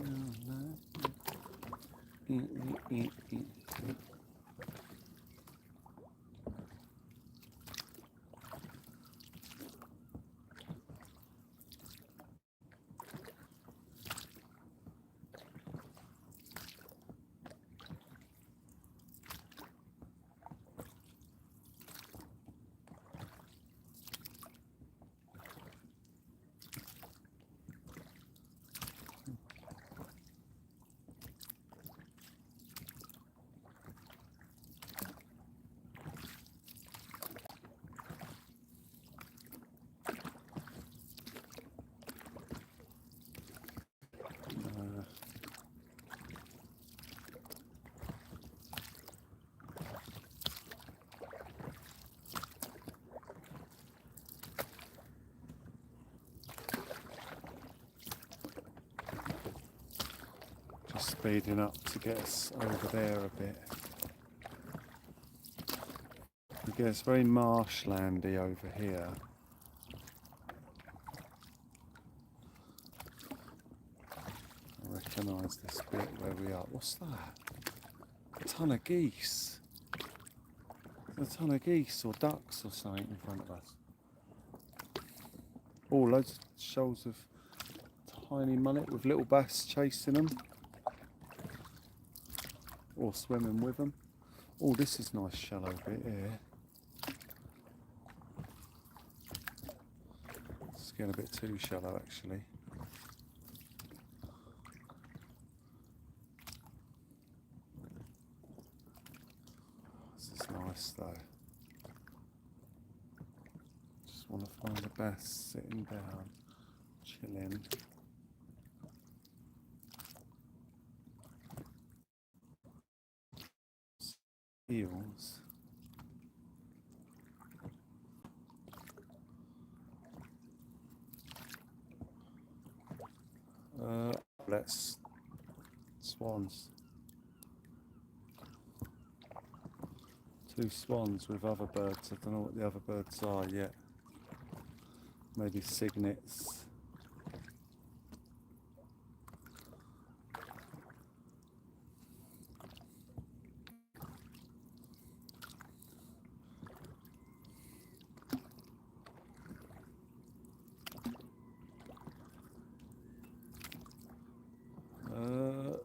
speeding up to get us over there a bit. It gets very marshlandy over here. I recognise this bit where we are. What's that? A ton of geese. A ton of geese or ducks or something in front of us. Oh, loads of shoals of tiny mullet with little bass chasing them. Or swimming with them. Oh, this is nice shallow bit here. It's getting a bit too shallow actually. This is nice though. Just want to find the bass sitting down, chilling. eels. That's swans. 2 swans with other birds. I don't know what the other birds are yet. Maybe cygnets.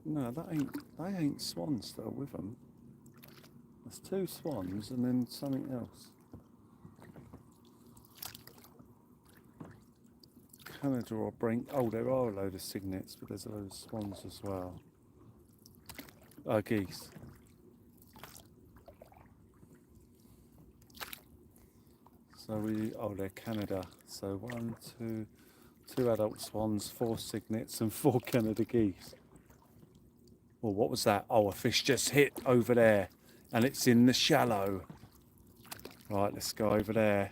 No, they ain't swans that are with them. There's 2 swans and then something else. Canada or Brink. Oh, there are a load of cygnets, but there's a load of swans as well. Geese. So they're Canada. So 2 adult swans, 4 cygnets and 4 Canada geese. Well, what was that? Oh, a fish just hit over there and it's in the shallow. Right, let's go over there.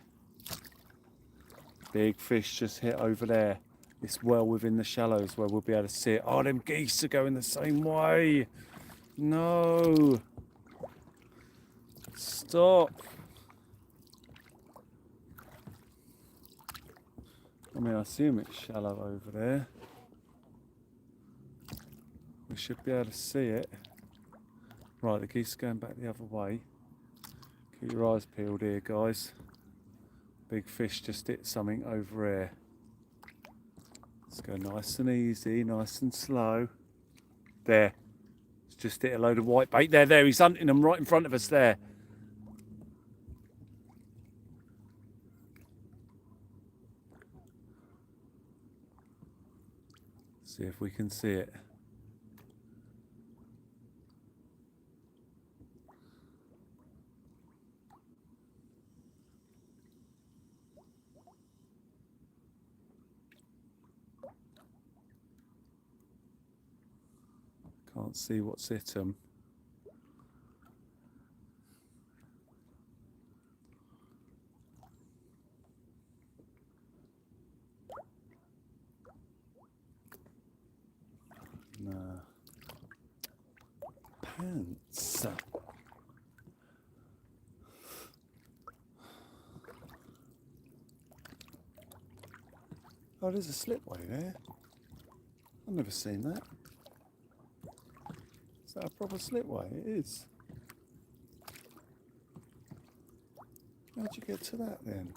Big fish just hit over there. It's well within the shallows where we'll be able to see it. Oh, them geese are going the same way. No. Stop. I mean, I assume it's shallow over there. We should be able to see it. Right, the geese are going back the other way. Keep your eyes peeled here, guys. Big fish just hit something over here. Let's go nice and easy, nice and slow. There. It's just hit a load of white bait. There, he's hunting them right in front of us there. See if we can see it. Can't see what's hit them. No. Pants. Oh, there's a slipway there. I've never seen that. Is that a proper slipway? It is. How'd you get to that then?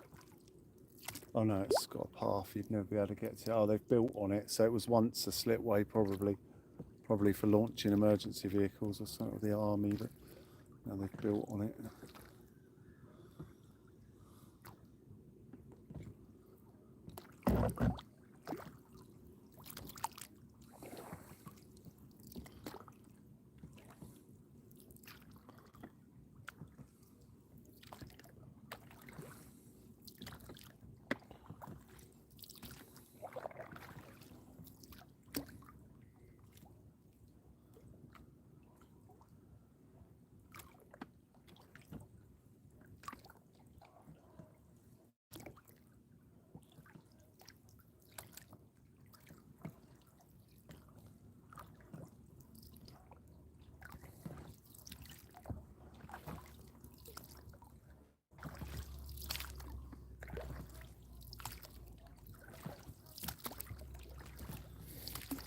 Oh no, it's got a path you'd never be able to get to. Oh, they've built on it, so it was once a slipway probably for launching emergency vehicles or something of the army, but now they've built on it.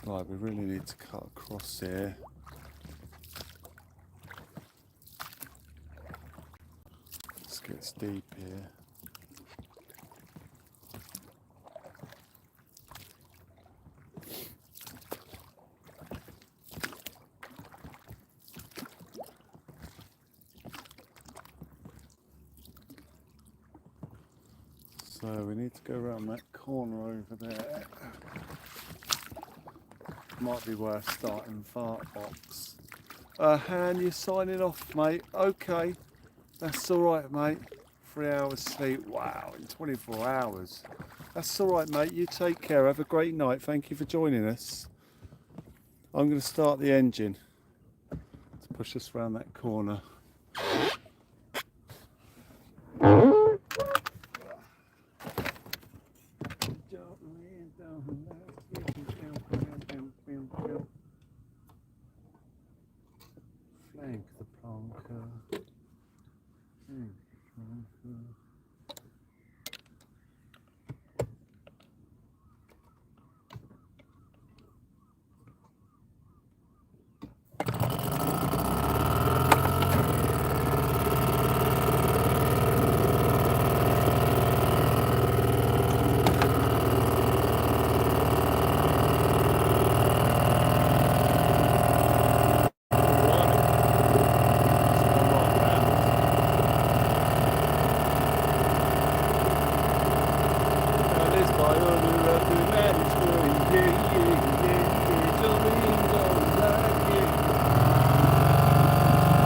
Right, we really need to cut across here. This gets deep here. So we need to go around that corner over there. Might be worth starting fart box. Han, you're signing off, mate. Okay, that's all right, mate. 3 hours sleep. Wow, in 24 hours. That's all right, mate. You take care. Have a great night. Thank you for joining us. I'm going to start the engine to push us around that corner. Flank the plonker.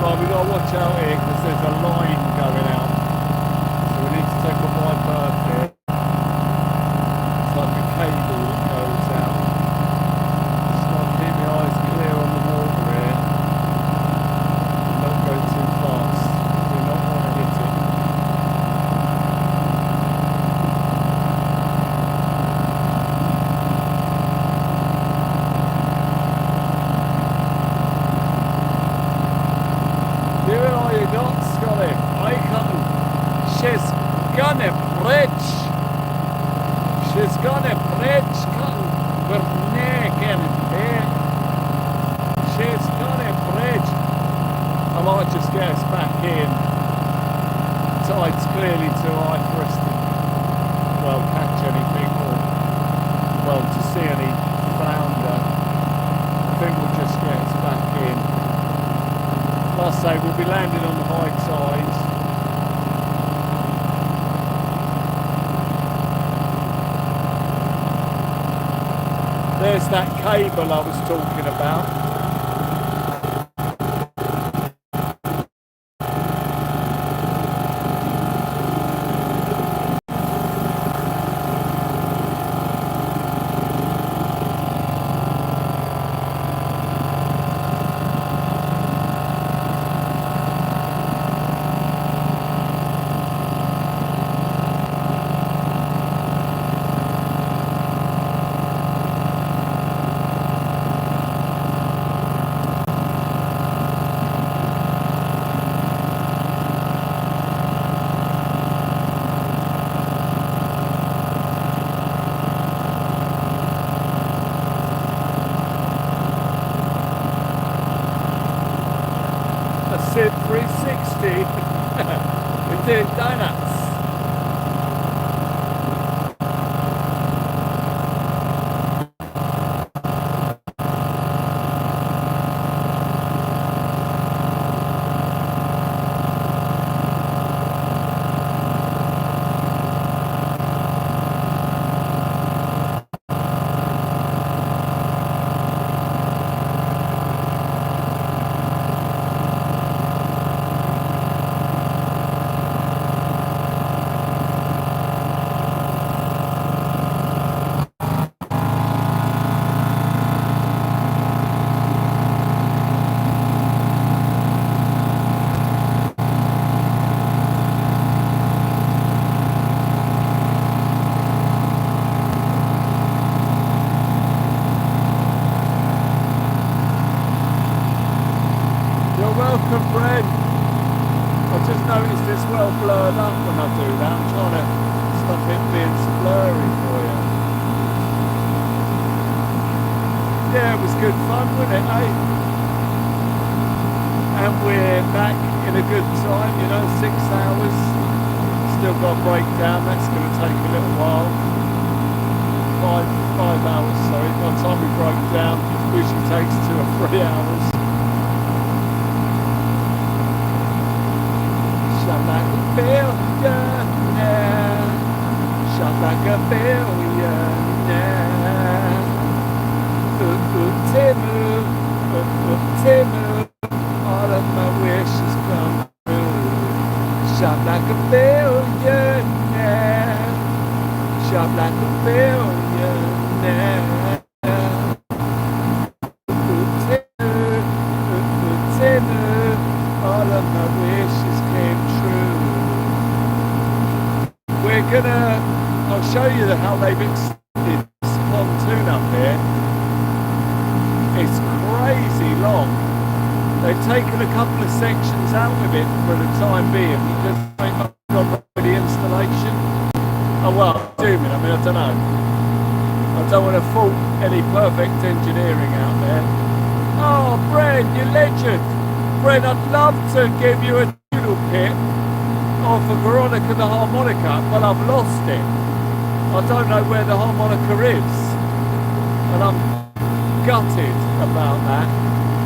Right, we got to watch out here because there's a line going out. So we need to take a wide berth here. It's like a cable that goes out. Just got to keep my eyes clear on the water here. And don't go too fast. Do not want to hit it. Here are you not, Scotty? I come. She's gonna bridge. She's gonna bridge. Come. We're naked here. She's gonna bridge. I might just get us back in. Tide's clearly too high for us to, well, catch anything or, well, to see any flounder. I think we'll just get us back in. Like I say, we'll be landing on the high tide. There's that cable I was talking about. Sid 360. We're doing donuts. Welcome, Brent. I just noticed it's well blurred up when I do that. I'm trying to stop it being so blurry for you. Yeah, it was good fun, wasn't it, eh? And we're back in a good time, you know, 6 hours. Still got a breakdown, that's going to take a little while. Five hours, sorry. By the time we broke down, it usually takes 2 or 3 hours. Shot like a billionaire. Shot like a billionaire. Timur, Timur. All of my wishes come true. Shot like a billionaire. Shot like a billionaire. Timur, Timur. All of my wishes. I'll show you how they've extended this pontoon up here. It's crazy long. They've taken a couple of sections out of it for the time being because they've not gone with the installation. Oh well, I'm assuming, I don't know. I don't want to fault any perfect engineering out there. Oh, Bren, you legend. Bren, I'd love to give you a doodle kit of a Veronica the harmonica, but I've lost it. I don't know where the harmonica is. And I'm gutted about that.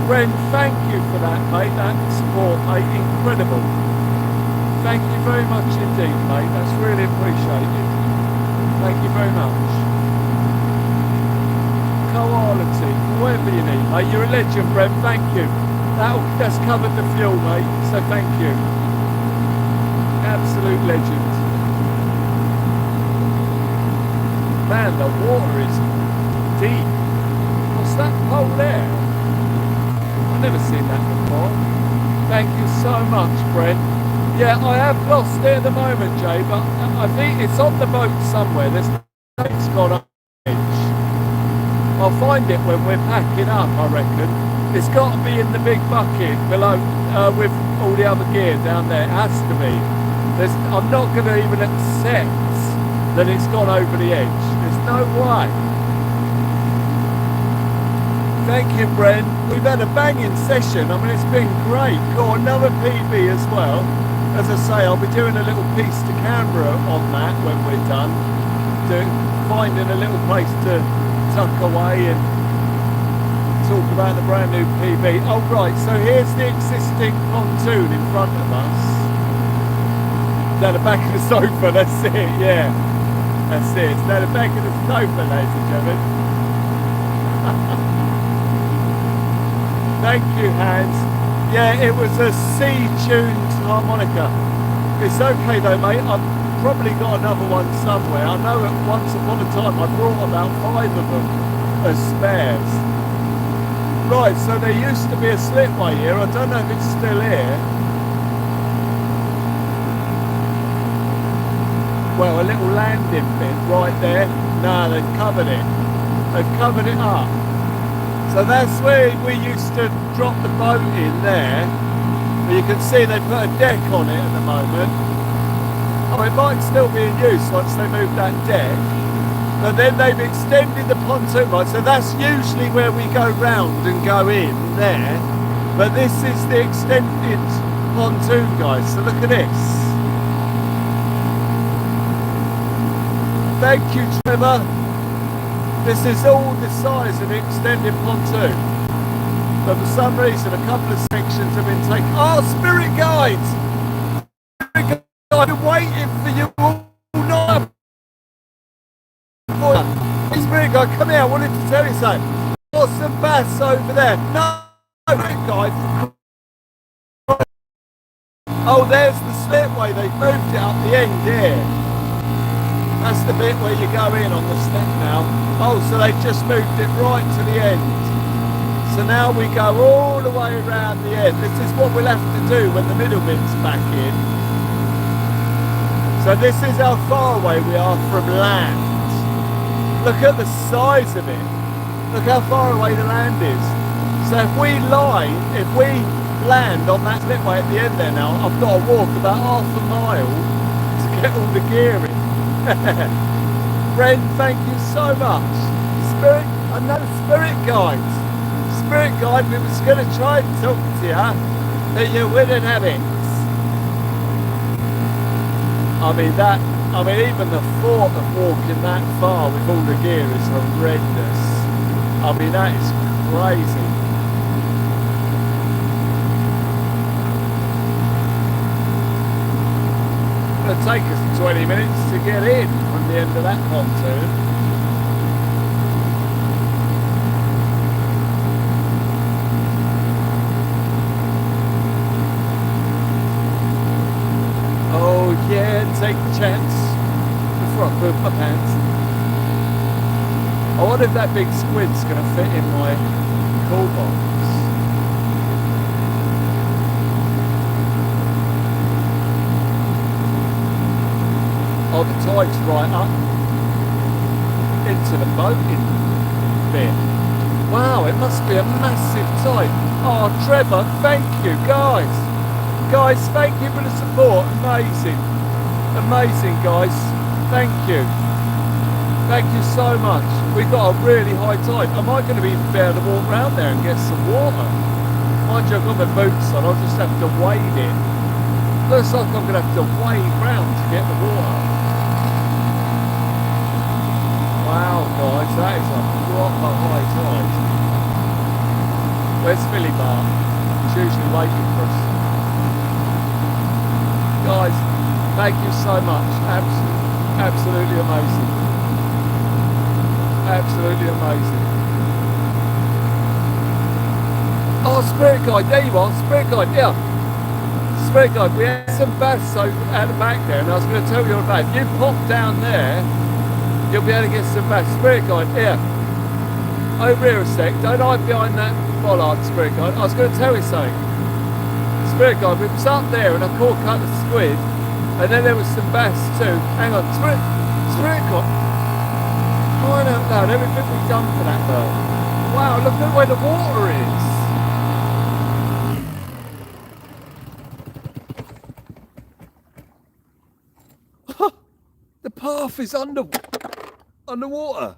Bren, thank you for that, mate. That support, mate. Incredible. Thank you very much indeed, mate. That's really appreciated. Thank you very much. Quality, whatever you need, mate. You're a legend, Bren. Thank you. That's covered the fuel, mate. So thank you. Absolute legend. Man, the water is deep. What's that pole there? I've never seen that before. Thank you so much, Brent. Yeah, I have lost it at the moment, Jay, but I think it's on the boat somewhere. It's gone up the edge. I'll find it when we're packing up, I reckon. It's got to be in the big bucket below with all the other gear down there. It has to be. I'm not going to even accept that it's gone over the edge. There's no way. Thank you, Bren. We've had a banging session. It's been great. Got another PB as well. As I say, I'll be doing a little piece to camera on that when we're done. Finding a little place to tuck away and talk about the brand new PB. Oh, right. So here's the existing pontoon in front of us. Down the back of the sofa, that's it, yeah. That's it. It's down the back of the sofa, ladies and gentlemen. Thank you, Hans. Yeah, it was a C-tuned harmonica. It's okay though, mate. I've probably got another one somewhere. I know that once upon a time I brought about 5 of them as spares. Right, so there used to be a slipway here. I don't know if it's still here. Well, a little landing bit right there. No, they've covered it. They've covered it up. So that's where we used to drop the boat in there. But you can see they put a deck on it at the moment. Oh, it might still be in use once they move that deck. But then they've extended the pontoon line. So that's usually where we go round and go in there. But this is the extended pontoon, guys. So look at this. Thank you, Trevor. This is all the size of the extended pontoon. But for some reason, a couple of sections have been taken. Oh, Spirit Guides! Spirit Guides, I've been waiting for you all night. Spirit Guide, come here, I wanted to tell you something. Awesome bass over there. No, Spirit Guide. Oh, there's the slipway. They've moved it up the end here. That's the bit where you go in on the step now. Oh, so they've just moved it right to the end. So now we go all the way around the end. This is what we'll have to do when the middle bit's back in. So this is how far away we are from land. Look at the size of it. Look how far away the land is. So if we land on that slipway at the end there now, I've got to walk about half a mile to get all the gear in. Ren, thank you so much. Spirit, another Spirit Guide. Spirit Guide, we was going to try and talk to you, but you wouldn't have it. Even the thought of walking that far with all the gear is horrendous. That is crazy. It'll take us 20 minutes to get in from the end of that pontoon. Oh yeah, take the chance before I poop my pants. I wonder if that big squid's going to fit in my cool box. Oh, the tide's right up into the boating bit. Wow, it must be a massive tide. Oh, Trevor, thank you, guys. Guys, thank you for the support. Amazing. Amazing, guys. Thank you. Thank you so much. We've got a really high tide. Am I going to be able to walk around there and get some water? Mind you, I've got my boots on. I'll just have to wade it. Looks like I'm going to have to wade round to get the water. Wow, guys, that is a proper high tide. Where's Philly Bar? He's usually waiting for us. Guys, thank you so much. Absolutely amazing. Absolutely amazing. Oh, Spirit Guide, there you are. Spirit Guide, yeah. Spirit Guide, we had some baths at the back there, and I was going to tell you about it. If you pop down there, you'll be able to get some baths. Spirit Guide, here. Over here a sec. Don't hide behind that bollard, Spirit Guide. I was going to tell you something. Spirit Guide, we was up there and I caught a couple of squid, and then there was some bass too. Hang on, Spirit Guide. Crying out loud, everything we've done for that bird. Wow, look at where the water is. The path is underwater.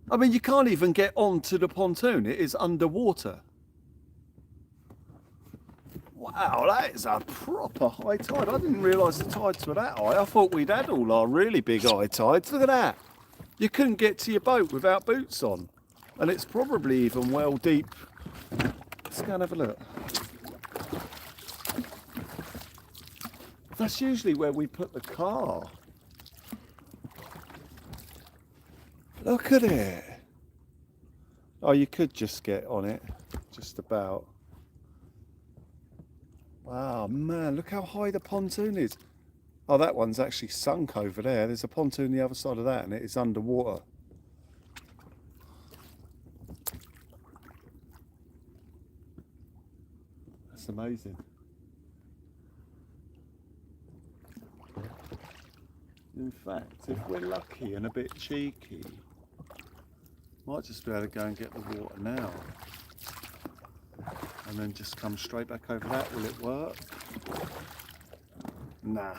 I mean, you can't even get onto the pontoon. It is underwater. Wow, that is a proper high tide. I didn't realise the tides were that high. I thought we'd had all our really big high tides. Look at that. You couldn't get to your boat without boots on. And it's probably even well deep. Let's go and have a look. That's usually where we put the car. Look at it. Oh, you could just get on it. Just about. Wow, man, look how high the pontoon is. Oh, that one's actually sunk over there. There's a pontoon the other side of that and it is underwater. That's amazing. In fact, if we're lucky and a bit cheeky, might just be able to go and get the water now. And then just come straight back over that. Will it work? Nah.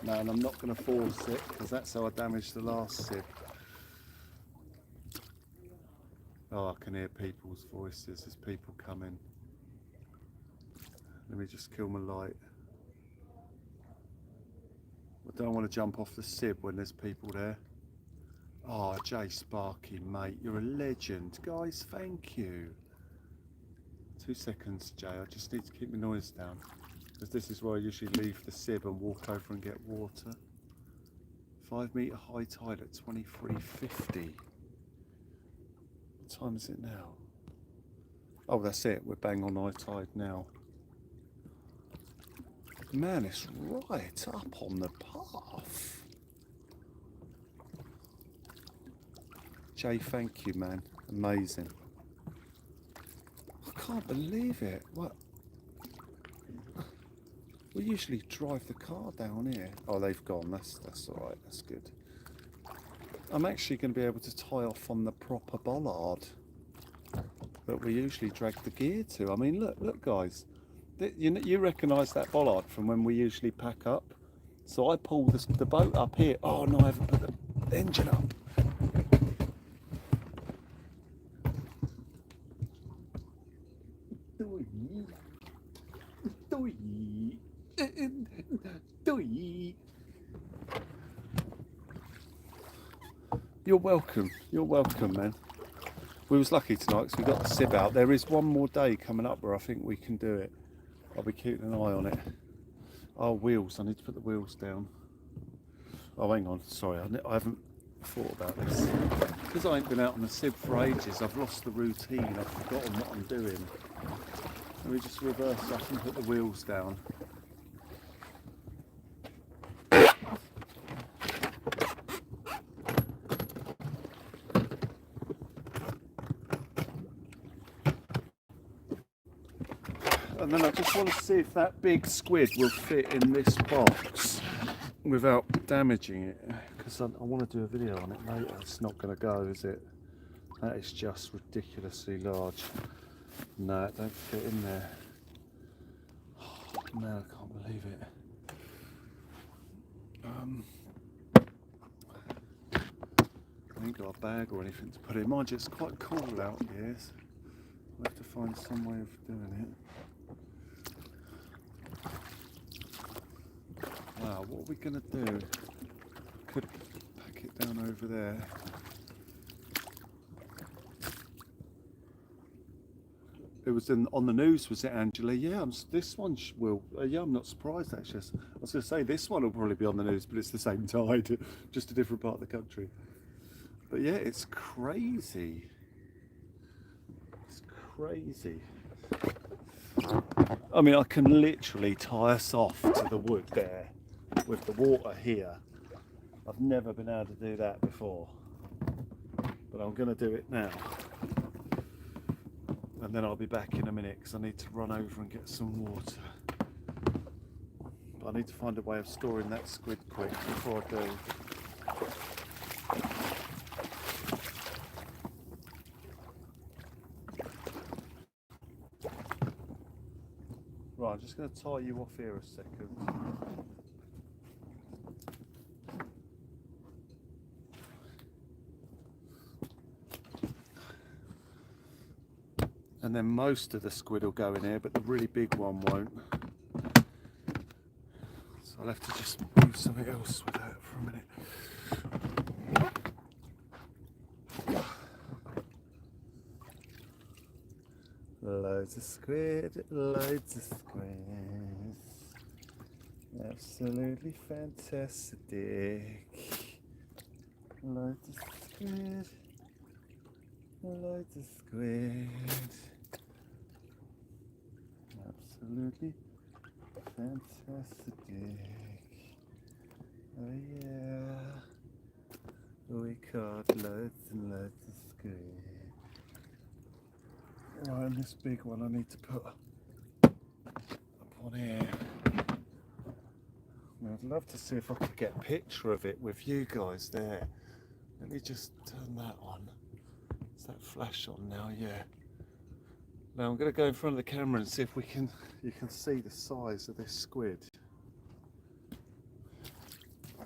No, and I'm not going to force it because that's how I damaged the last sip. Oh, I can hear people's voices. There's people coming. Let me just kill my light. I don't want to jump off the sib when there's people there. Oh, Jay Sparky, mate, you're a legend. Guys, thank you. 2 seconds, Jay. I just need to keep my noise down. Because this is where I usually leave the sib and walk over and get water. 5 metre high tide at 23:50. What time is it now? Oh, that's it. We're bang on high tide now. Man, it's right up on the path. Jay, thank you, man. Amazing. I can't believe it. What? We usually drive the car down here. Oh, they've gone. That's all right. That's good. I'm actually going to be able to tie off on the proper bollard that we usually drag the gear to. I mean, look, guys. You recognise that bollard from when we usually pack up. So I pull the boat up here. Oh no, I haven't put the engine up. You're welcome. You're welcome, man. We was lucky tonight because we got the sib out. There is one more day coming up where I think we can do it. I'll be keeping an eye on it. Oh, wheels. I need to put the wheels down. Oh, hang on. Sorry, I haven't thought about this. Because I ain't been out on the sib for ages, I've lost the routine. I've forgotten what I'm doing. Let me just reverse up and put the wheels down. And then I just want to see if that big squid will fit in this box without damaging it, because I want to do a video on it later. It's not going to go, is it? That is just ridiculously large. No, it don't fit in there. Oh, man, I can't believe it. I ain't got a bag or anything to put it in. Mind you, it's quite cool out here. So I'll have to find some way of doing it. Wow, what are we going to do? Could pack it down over there. It was on the news, was it, Angela? Yeah, this one will. Yeah, I'm not surprised actually. I was going to say this one will probably be on the news, but it's the same tide, just a different part of the country. But yeah, it's crazy. It's crazy. I mean, I can literally tie us off to the wood there with the water here. I've never been able to do that before, but I'm going to do it now. And then I'll be back in a minute because I need to run over and get some water. But I need to find a way of storing that squid quick before I do. Right, I'm just going to tie you off here a second. And then most of the squid will go in here, but the really big one won't. So I'll have to just do something else with that for a minute. Loads of squid, loads of squid. Absolutely fantastic. Loads of squid. Loads of squid. Absolutely fantastic. Oh yeah. We caught loads and loads of squid. Right, and this big one I need to put up on here. Now, I'd love to see if I could get a picture of it with you guys there. Let me just turn that on. Is that flash on now? Yeah. Now I'm going to go in front of the camera and see if you can see the size of this squid. I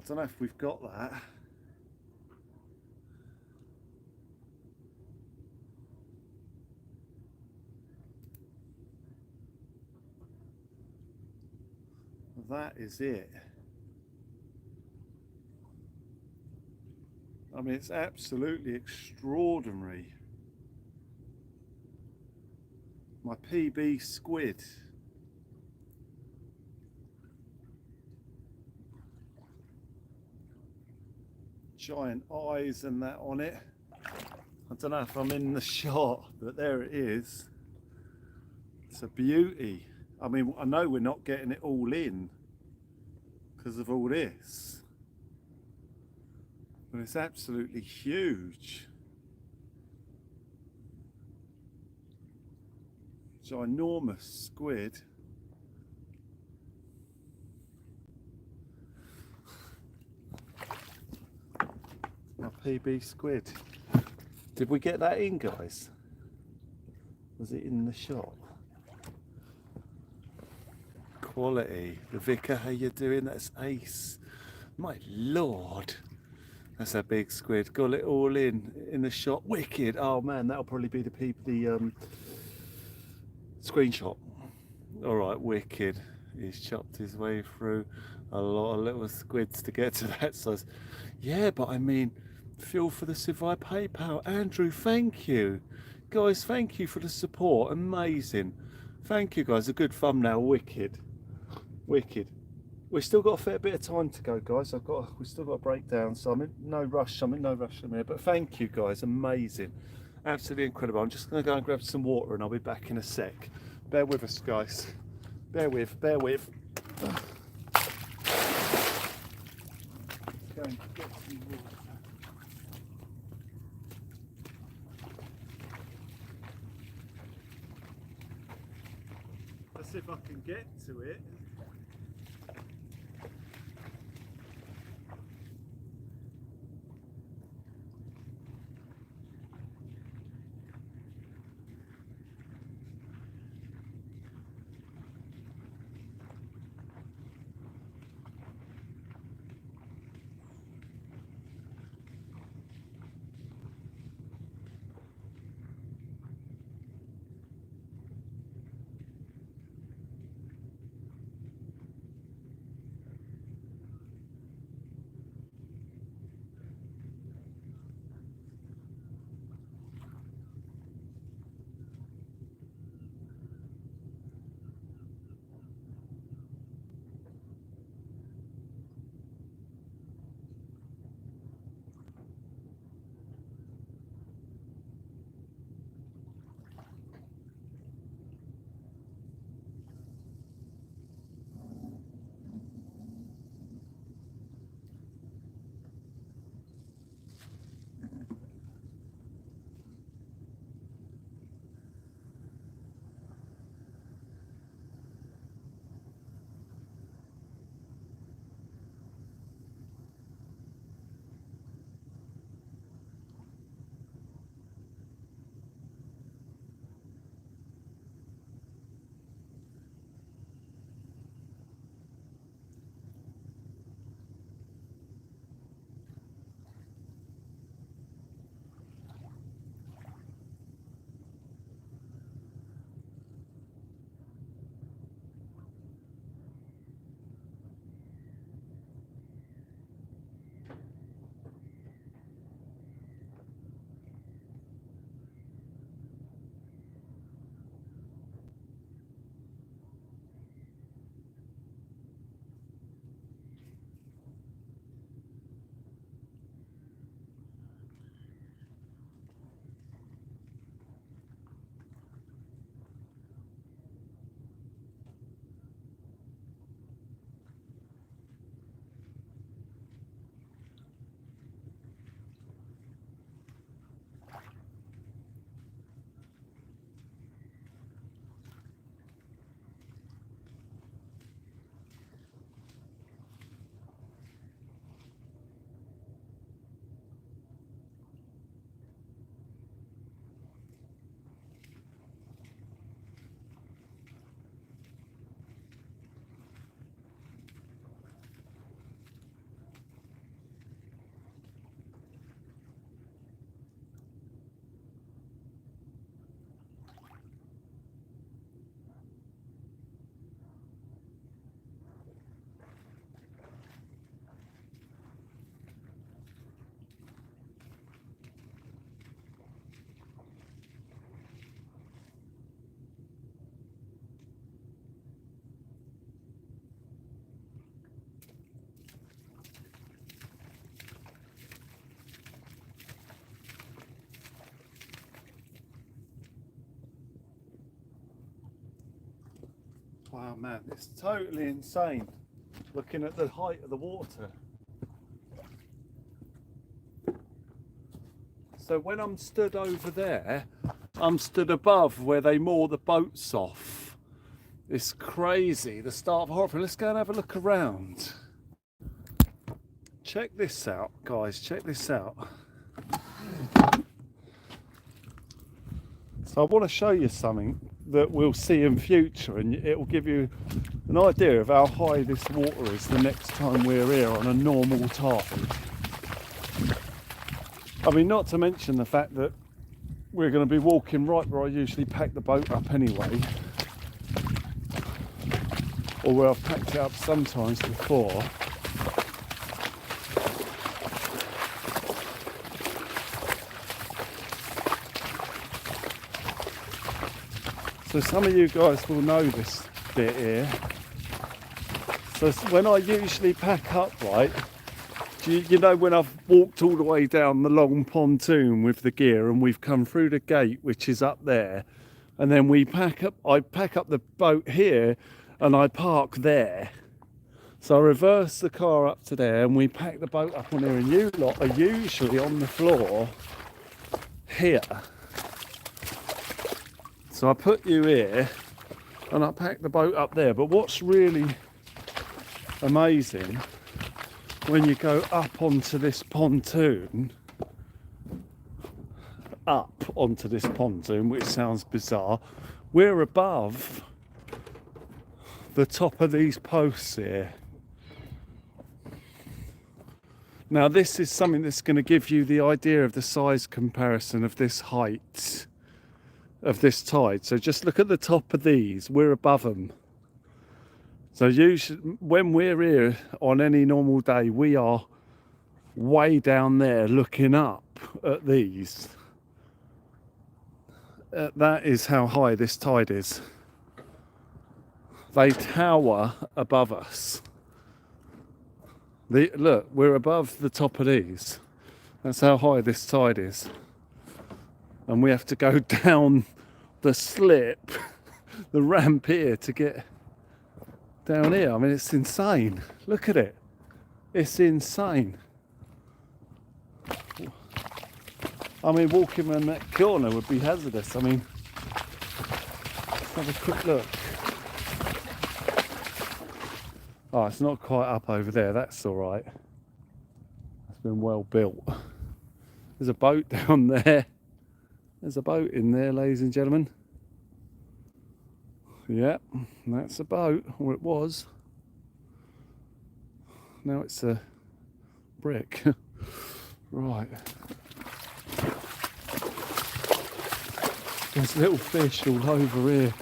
don't know if we've got that. That is it. I mean, it's absolutely extraordinary. My PB squid. Giant eyes and that on it. I don't know if I'm in the shot, but there it is. It's a beauty. I mean, I know we're not getting it all in because of all this, but it's absolutely huge. Ginormous squid. My PB squid. Did we get that in, guys? Was it in the shop? Quality. The Vicar, how you doing? That's ace. My lord. That's a big squid. Got it all in the shot. Wicked. Oh man, that'll probably be the screenshot. Alright, wicked. He's chopped his way through a lot of little squids to get to that size. Yeah, but I mean, feel for the Sivai PayPal. Andrew, thank you. Guys, thank you for the support. Amazing. Thank you guys. A good thumbnail. Wicked. Wicked. We've still got a fair bit of time to go, guys. We've still got a breakdown, so I'm in no rush. I'm in no rush in here. But thank you guys. Amazing. Absolutely incredible. I'm just going to go and grab some water and I'll be back in a sec. Bear with us, guys. Bear with. Go and get some water. see if I can get to it. Wow, man, it's totally insane looking at the height of the water. So when I'm stood over there, I'm stood above where they moor the boats off. It's crazy, the start of horror. Let's go and have a look around. Check this out, guys, check this out. So I want to show you something that we'll see in future, and it will give you an idea of how high this water is the next time we're here on a normal tide. I mean, not to mention the fact that we're going to be walking right where I usually pack the boat up anyway, or where I've packed it up sometimes before. So some of you guys will know this bit here. So when I usually pack up, right, you know when I've walked all the way down the long pontoon with the gear and we've come through the gate, which is up there, and then I pack up the boat here and I park there. So I reverse the car up to there and we pack the boat up on here, and you lot are usually on the floor here. So I put you here, and I packed the boat up there. But what's really amazing, when you go up onto this pontoon, which sounds bizarre, we're above the top of these posts here. Now this is something that's going to give you the idea of the size comparison of this height of this tide. So just look at the top of these, we're above them. So usually when we're here on any normal day, we are way down there looking up at these. That is how high this tide is. They tower above us. Look, we're above the top of these. That's how high this tide is. And we have to go down the slip, the ramp here, to get down here. I mean, it's insane. Look at it. It's insane. I mean, walking around that corner would be hazardous. I mean, let's have a quick look. Oh, it's not quite up over there. That's all right. It's been well built. There's a boat down there. There's a boat in there, ladies and gentlemen. Yep, that's a boat, or it was. Now it's a brick. Right. There's little fish all over here.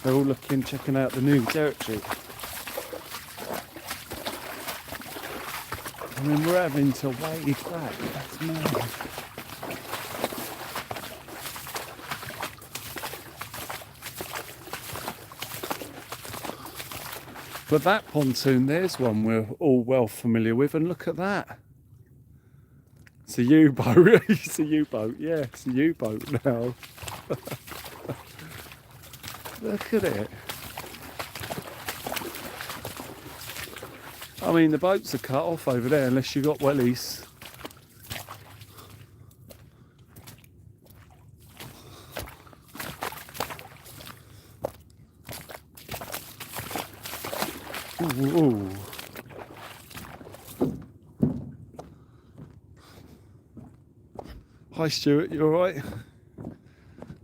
They're all looking, checking out the new territory. And then we're having to wade back. That's mad. But that pontoon, there's one we're all well familiar with, and look at that. It's a U-boat. It's a U-boat. Yeah, it's a U-boat now. Look at it. I mean, the boats are cut off over there unless you got wellies. Ooh, ooh. Hi Stuart, you alright?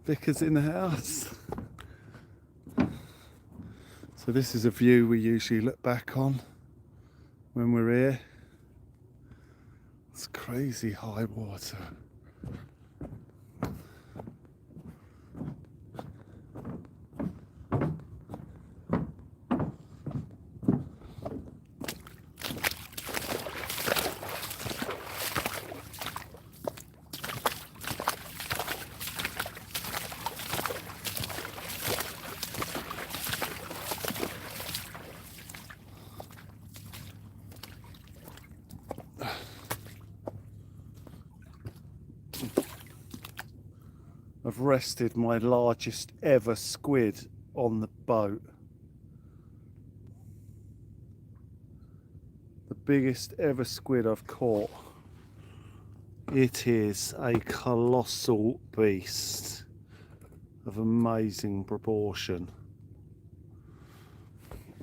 Vicar's in the house. So this is a view we usually look back on when we're here. It's crazy high water. I've rested my largest ever squid on the boat. The biggest ever squid I've caught. It is a colossal beast of amazing proportion.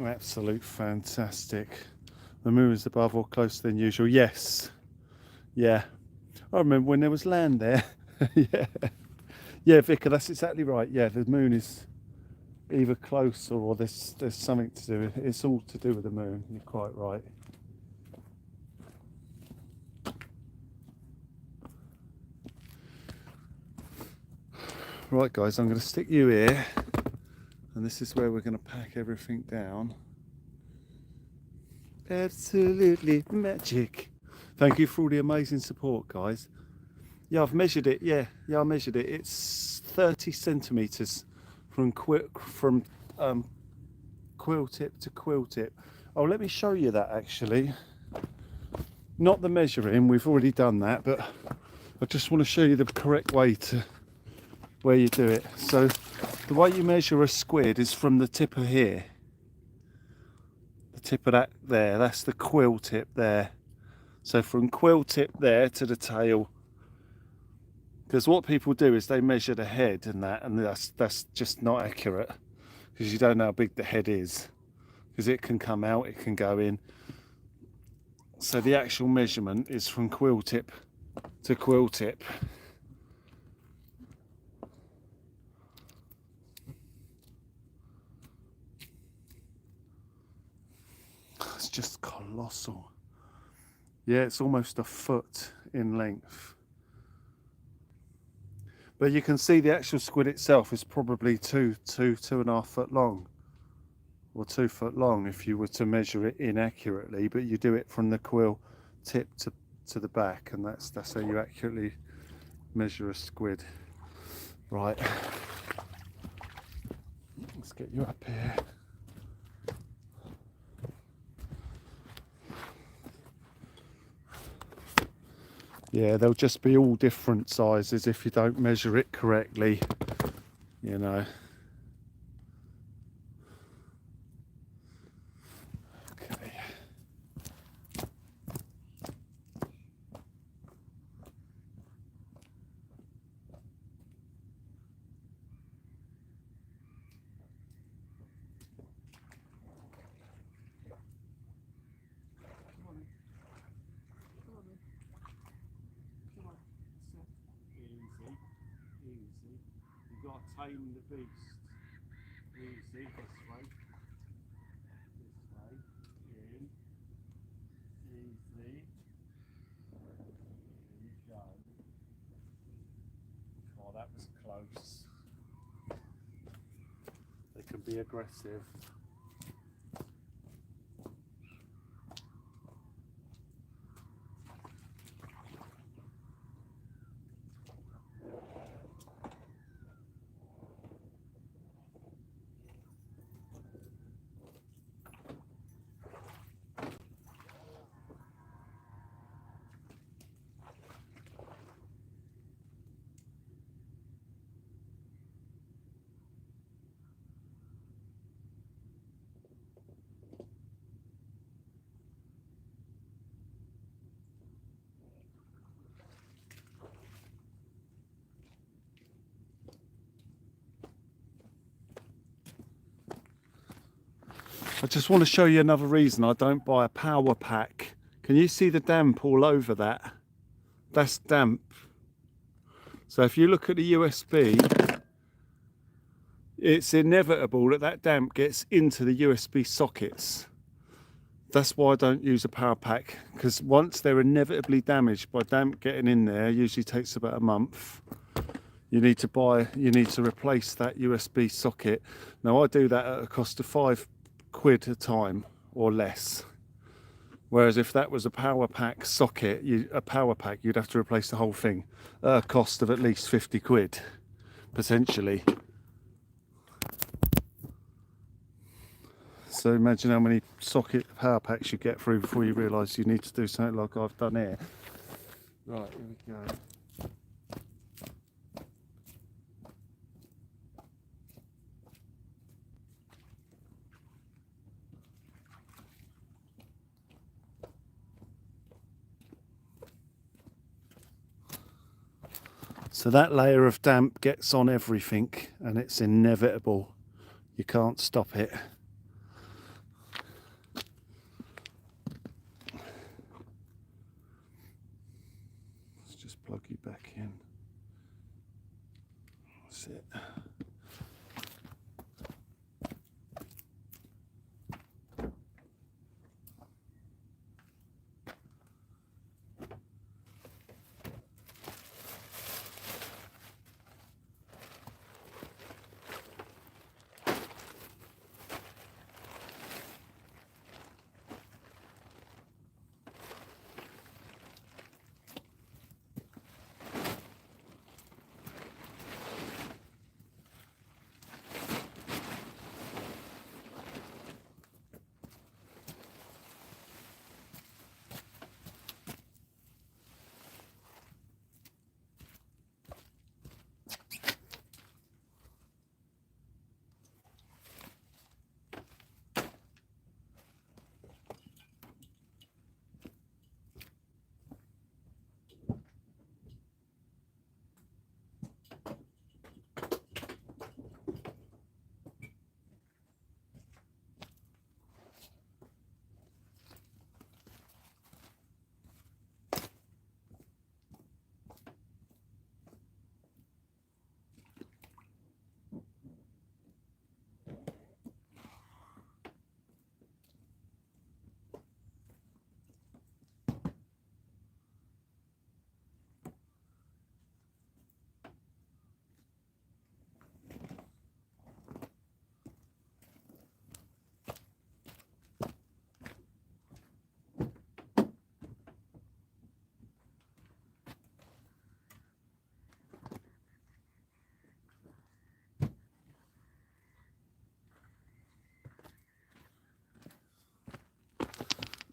Absolute fantastic. The moon is above or closer than usual. Yes. Yeah. I remember when there was land there. Yeah. Yeah, Vicar, that's exactly right. Yeah, the moon is either closer or there's something to do with it. It's all to do with the moon. You're quite right. Right, guys, I'm going to stick you here, and this is where we're going to pack everything down. Absolutely magic. Thank you for all the amazing support, guys. Yeah, I've measured it. Yeah, I measured it. It's 30 centimeters from quill tip to quill tip. Oh, let me show you that actually. Not the measuring, we've already done that, but I just want to show you the correct way to where you do it. So the way you measure a squid is from the tip of here. The tip of that there, that's the quill tip there. So from quill tip there to the tail, Because what people do is they measure the head and that, and that's just not accurate, because you don't know how big the head is, because it can come out, it can go in. So the actual measurement is from quill tip to quill tip. It's just colossal. Yeah, it's almost a foot in length. But you can see the actual squid itself is probably 2.5 foot long, or 2 foot long if you were to measure it inaccurately. But you do it from the quill tip to the back, and that's how you accurately measure a squid. Right, let's get you up here. Yeah, they'll just be all different sizes if you don't measure it correctly, you know. Okay. Easy. You've got to tame the beast. Easy, this way. In. Easy. There you go. Oh, that was close. They can be aggressive. I just want to show you another reason I don't buy a power pack. Can you see the damp all over that? That's damp. So if you look at the USB, it's inevitable that damp gets into the USB sockets. That's why I don't use a power pack, because once they're inevitably damaged by damp getting in there, usually takes about a month. You need to replace that USB socket. Now I do that at a cost of £5 a time or less. Whereas if that was a power pack socket, you'd have to replace the whole thing at a cost of at least £50 potentially. So imagine how many socket power packs you get through before you realise you need to do something like I've done here. Right, here we go. So that layer of damp gets on everything, and it's inevitable. You can't stop it. Let's just plug you back in. That's it.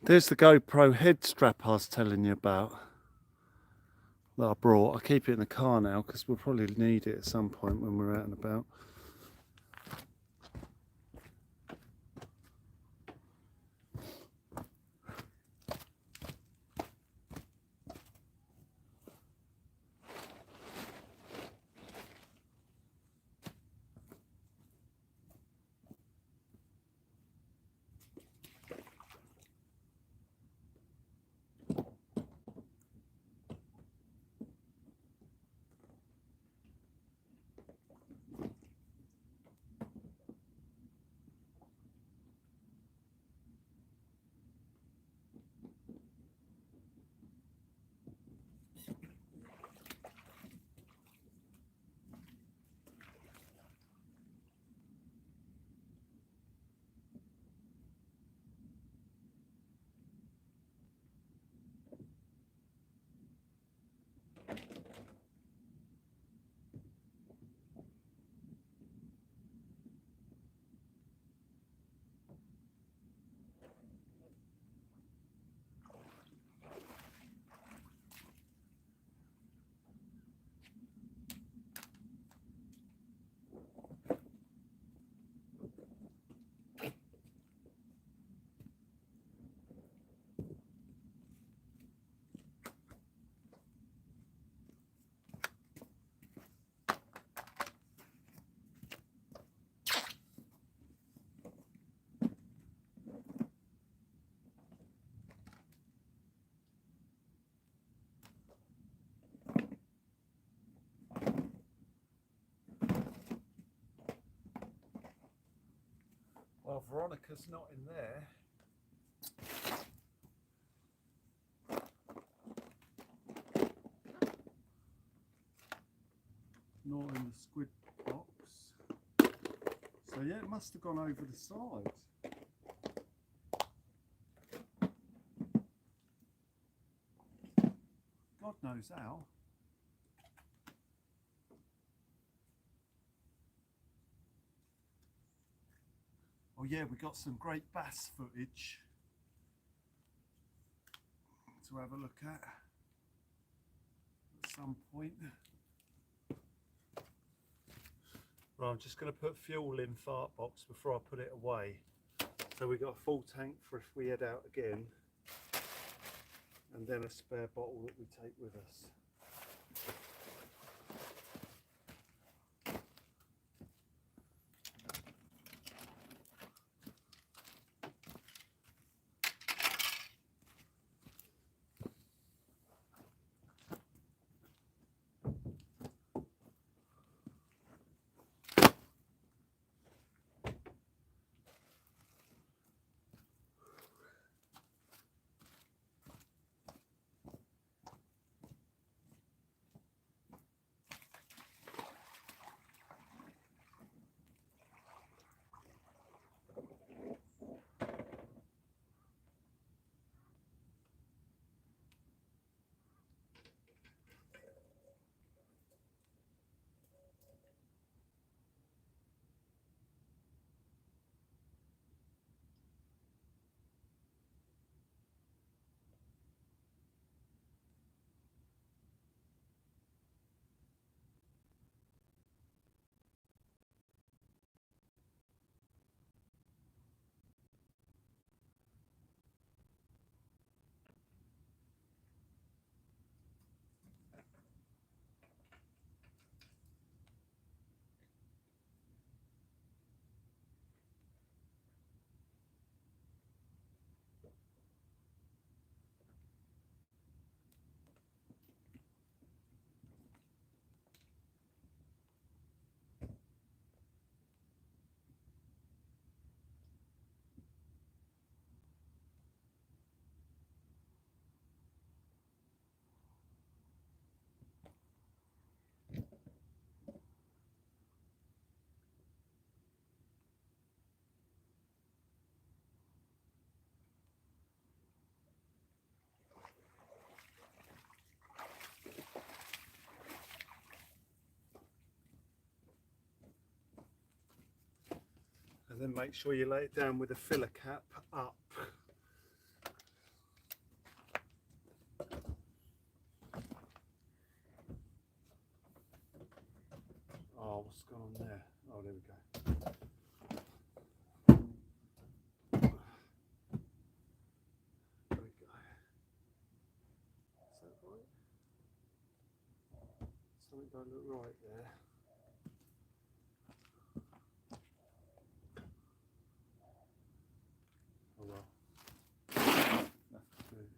There's the GoPro head strap I was telling you about that I brought. I keep it in the car now because we'll probably need it at some point when we're out and about. Well, Veronica's not in there. Not in the squid box. So yeah, it must have gone over the side. God knows how. Oh yeah, we got some great bass footage to have a look at some point. Right, I'm just going to put fuel in fart box before I put it away. So we got a full tank for if we head out again, and then a spare bottle that we take with us. And then make sure you lay it down with the filler cap up. what's going on there? Oh, there we go. There we go. Is that right? Something don't look right there. Oh well. That's good.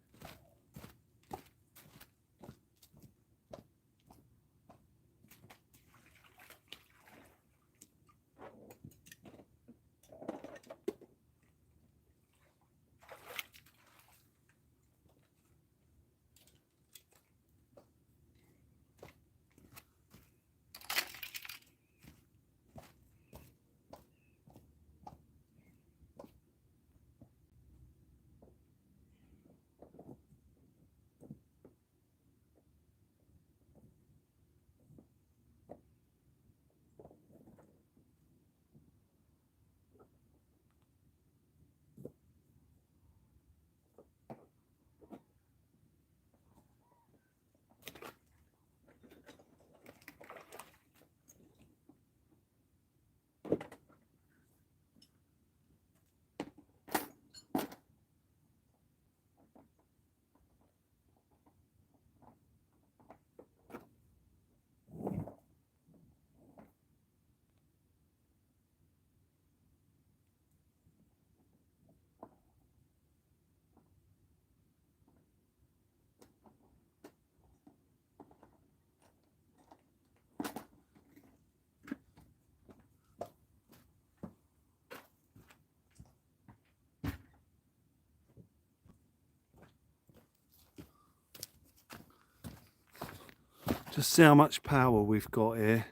Just see how much power we've got here.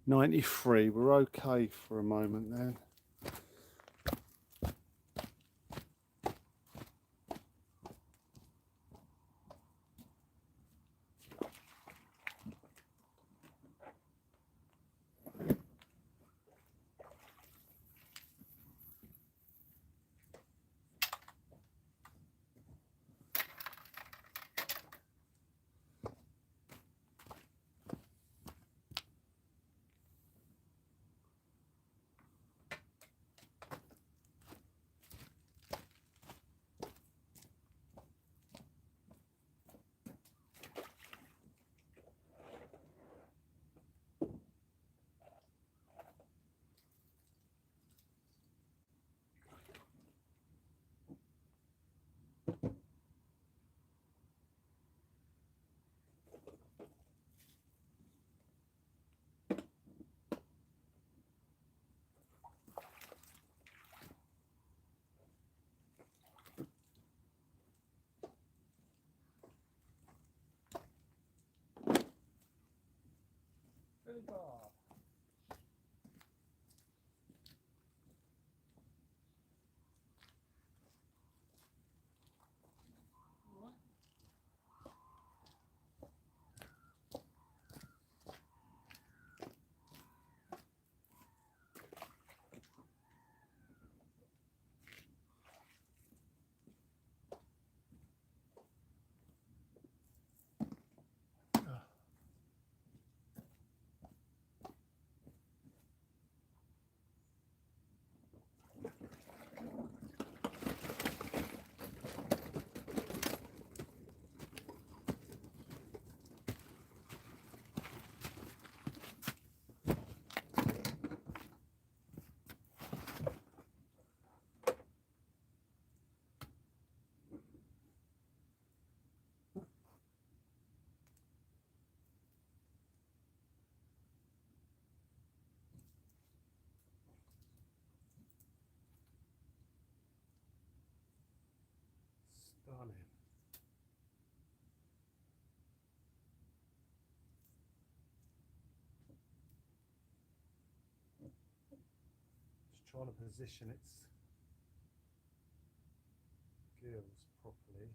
93. We're okay for a moment then. Stunning. Just trying to position its gills properly.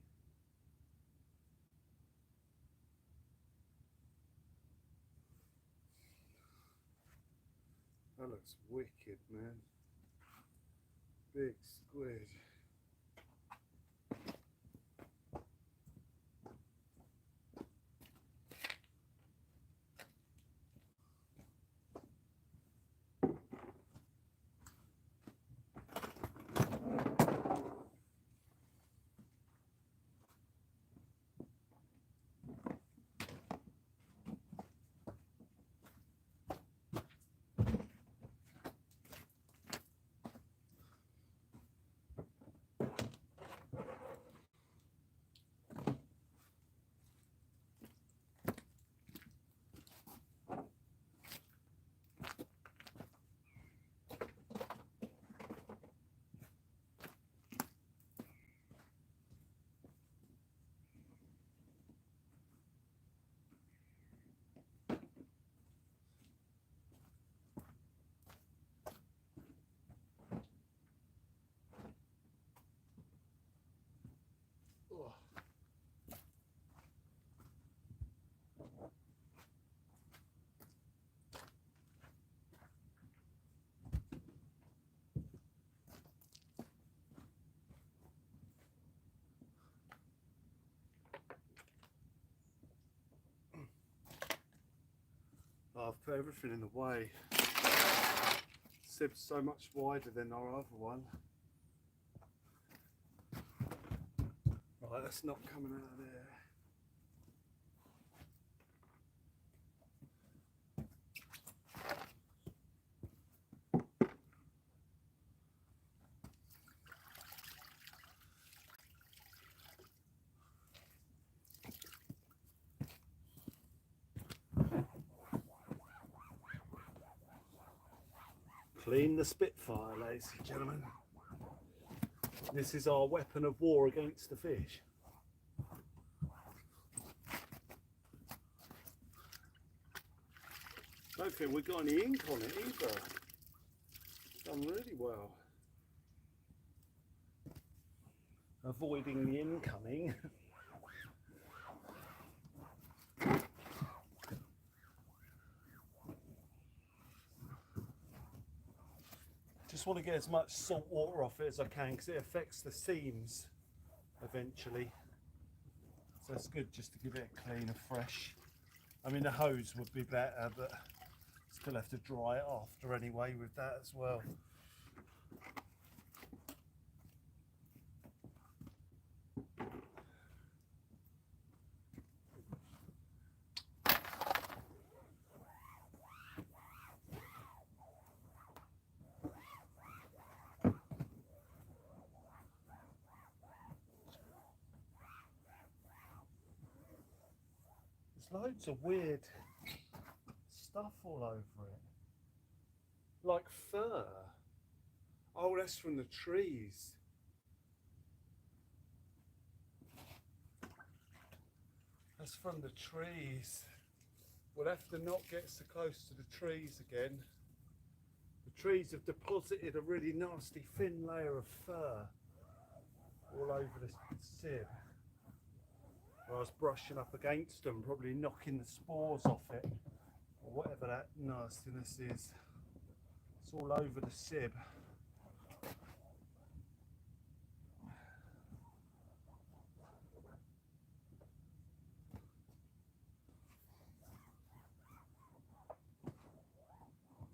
That looks wicked, man. Big squid. I've put everything in the way. Sib's so much wider than our other one. Right, that's not coming out of there. Clean the Spitfire, ladies and gentlemen. This is our weapon of war against the fish. Don't think we've got any ink on it either. Done really well. Avoiding the incoming. Just want to get as much salt water off it as I can because it affects the seams eventually. So it's good just to give it a clean and fresh. I mean, the hose would be better, but still have to dry it after anyway with that as well. There's loads of weird stuff all over it. Like fur. Oh, that's from the trees. That's from the trees. We'll have to not get so close to the trees again. The trees have deposited a really nasty thin layer of fur all over the sib. I was brushing up against them, probably knocking the spores off it, or whatever that nastiness is. It's all over the sib.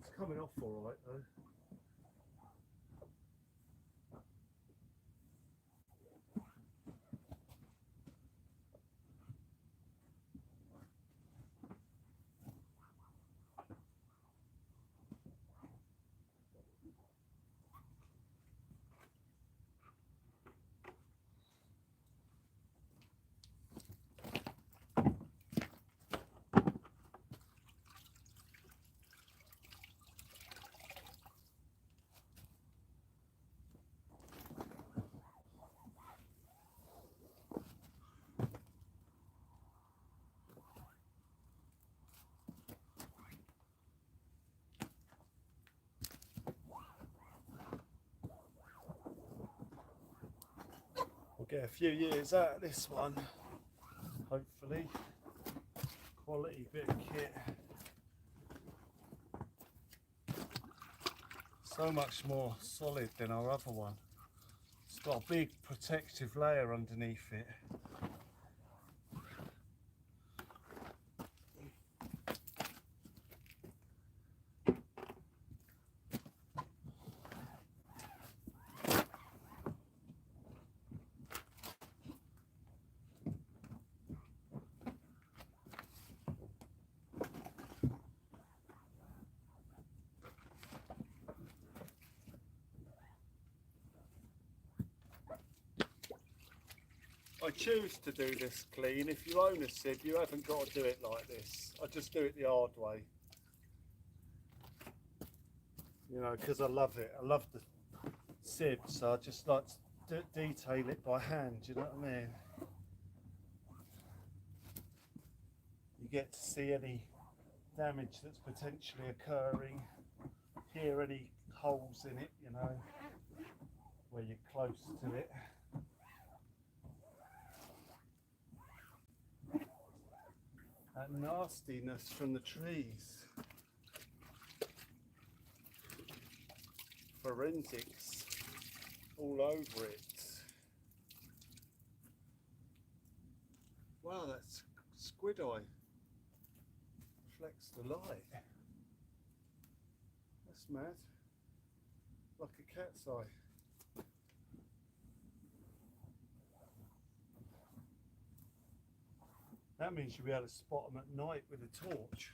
It's coming off all right though. Get a few years out of this one, hopefully. Quality bit of kit. So much more solid than our other one. It's got a big protective layer underneath it. I choose to do this clean. If you own a sib, you haven't got to do it like this. I just do it the hard way. You know, because I love it. I love the sib, so I just like to detail it by hand, you know what I mean? You get to see any damage that's potentially occurring, hear any holes in it, you know, where you're close to it. That nastiness from the trees. Forensics all over it. Wow, that's squid eye. reflects the light. That's mad. Like a cat's eye. That means you'll be able to spot them at night with a torch.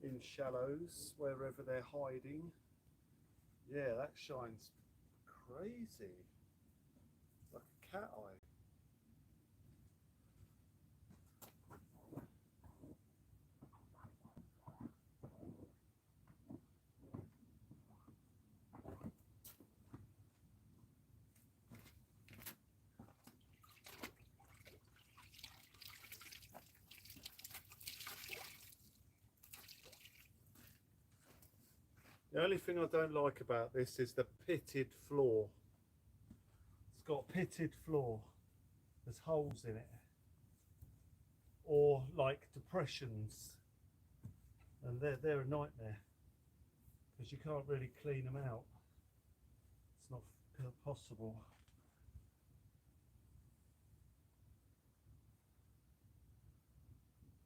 In shallows, wherever they're hiding. Yeah, that shines crazy. Like a cat eye. The only thing I don't like about this is the pitted floor. It's got pitted floor. There's holes in it. Or like depressions. And they're a nightmare. Because you can't really clean them out. It's not possible.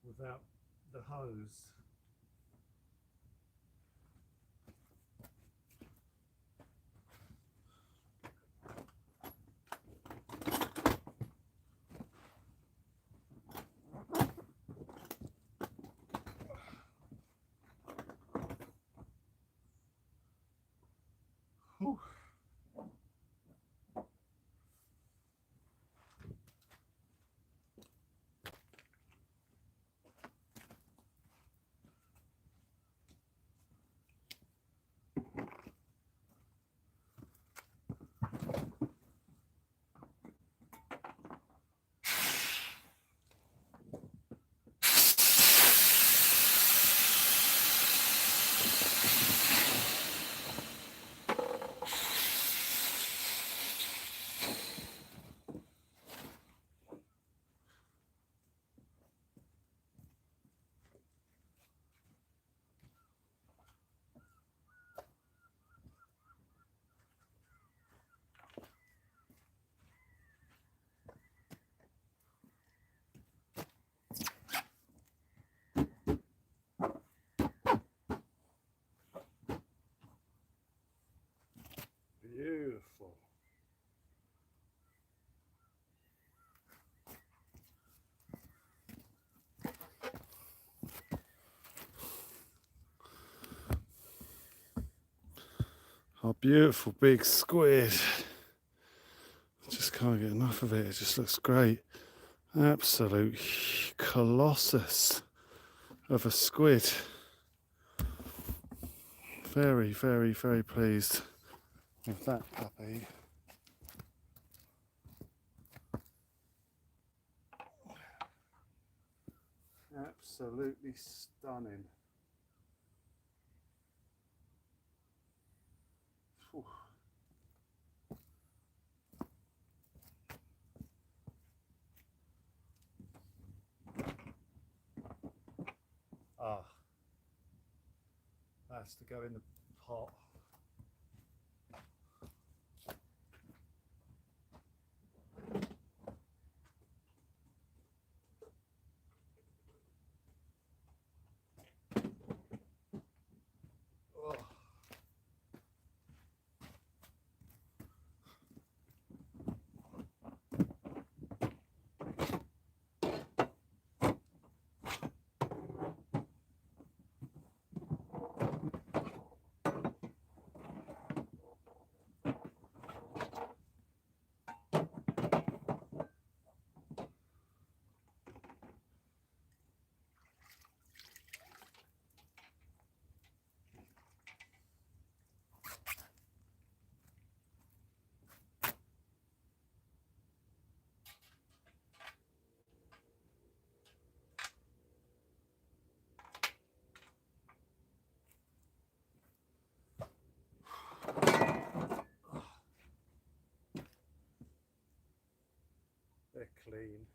Without the hose. Whew. Beautiful. Our beautiful big squid. Just can't get enough of it. It just looks great. Absolute colossus of a squid. Very, very, very pleased with that puppy. Absolutely stunning. Whew. Ah, that's to go in the pot. Oh. They're clean.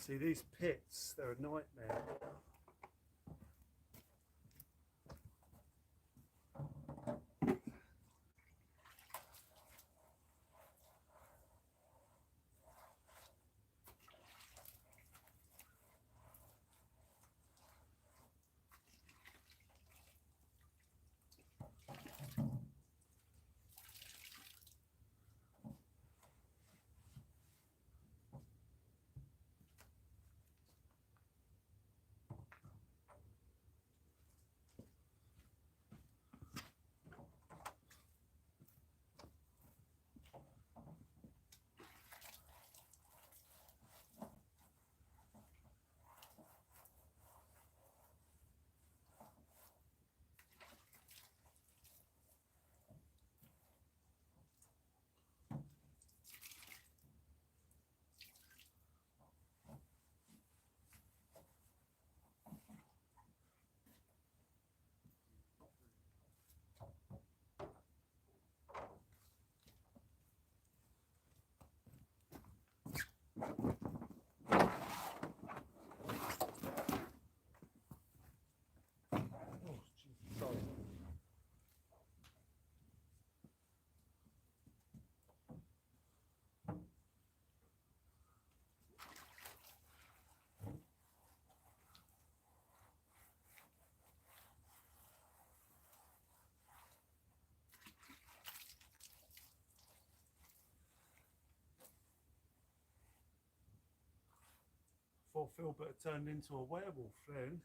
See, these pits, they're a nightmare. Oh, geez, sorry. Thought Philbert had turned into a werewolf then.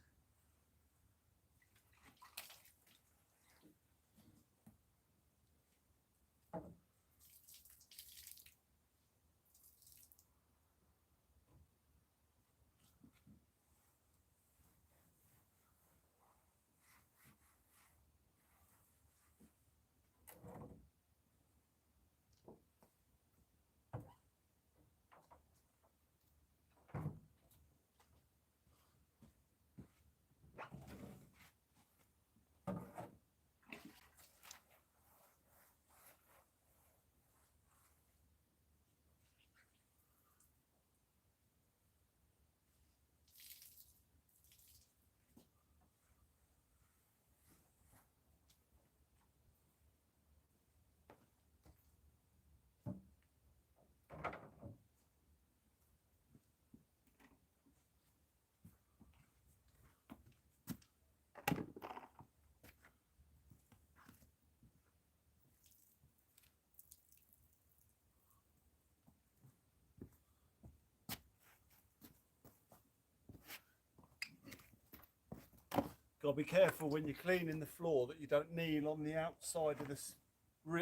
Got to be careful when you're cleaning the floor that you don't kneel on the outside of the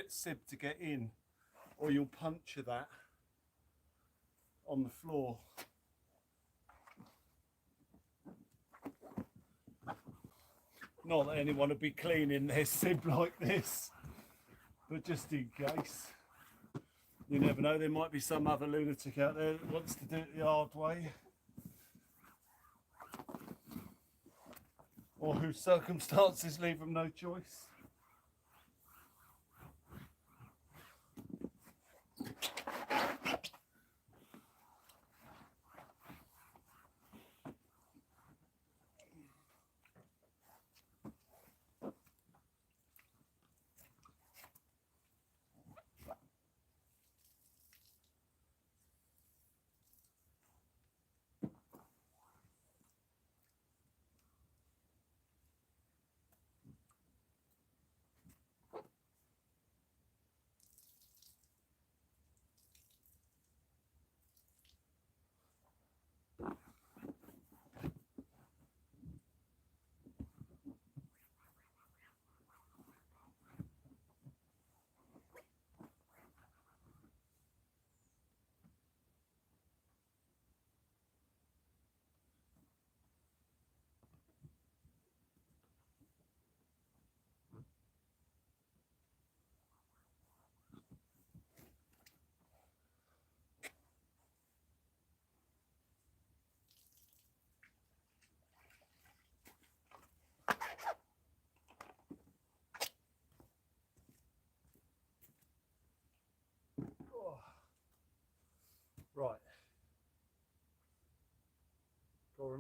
sieve to get in, or you'll puncture that on the floor. Not that anyone would be cleaning their sieve like this, but just in case. You never know, there might be some other lunatic out there that wants to do it the hard way. Or whose circumstances leave them no choice.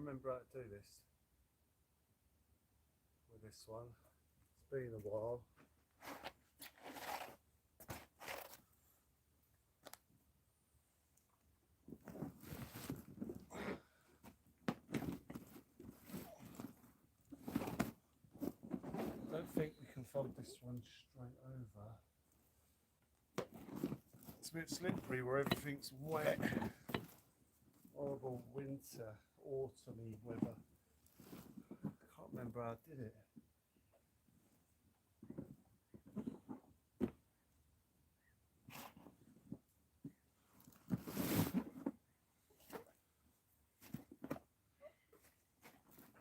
remember how to do this with this one. It's been a while. I don't think we can fold this one straight over. It's a bit slippery where everything's wet. Horrible winter, autumny weather. Can't remember how I did it.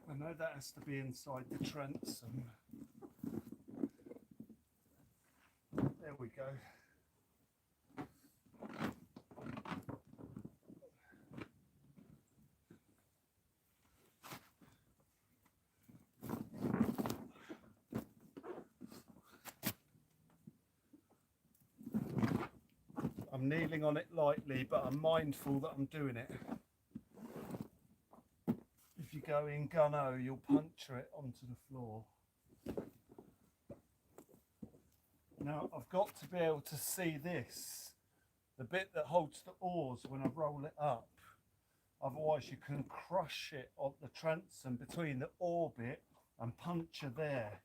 I know that has to be inside the transom. There we go. I'm kneeling on it lightly, but I'm mindful that I'm doing it. If you go in gun-o, you'll puncture it onto the floor. Now I've got to be able to see this, the bit that holds the oars when I roll it up. Otherwise you can crush it on the transom between the oar bit and puncture there.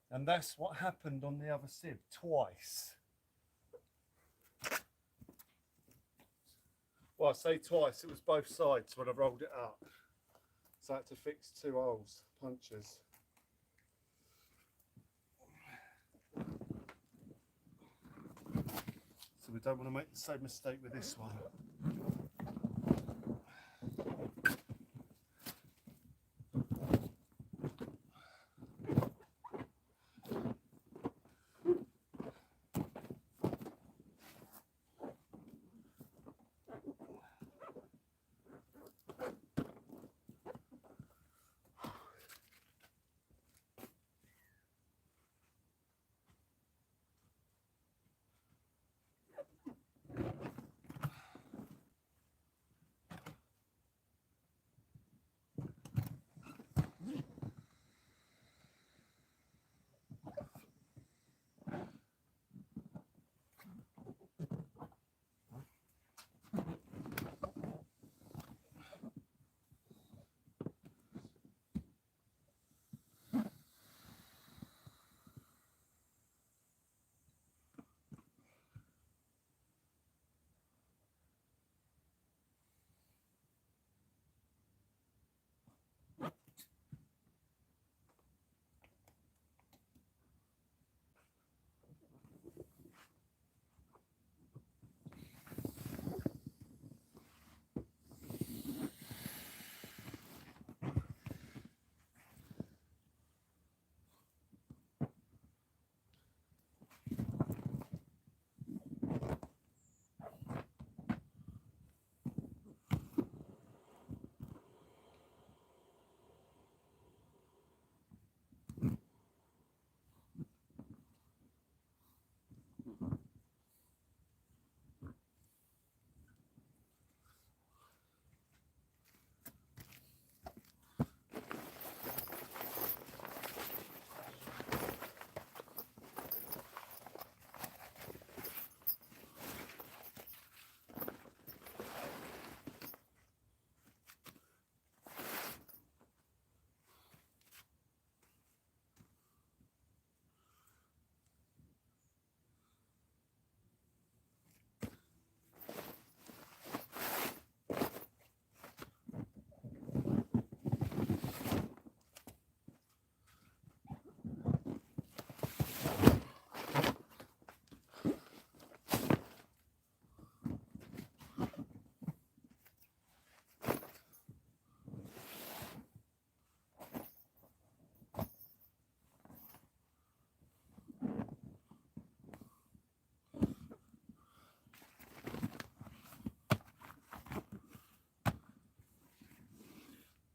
And that's what happened on the other sib twice. Well, I say twice, it was both sides when I rolled it up. So I had to fix 2 holes, punches. So we don't want to make the same mistake with this one.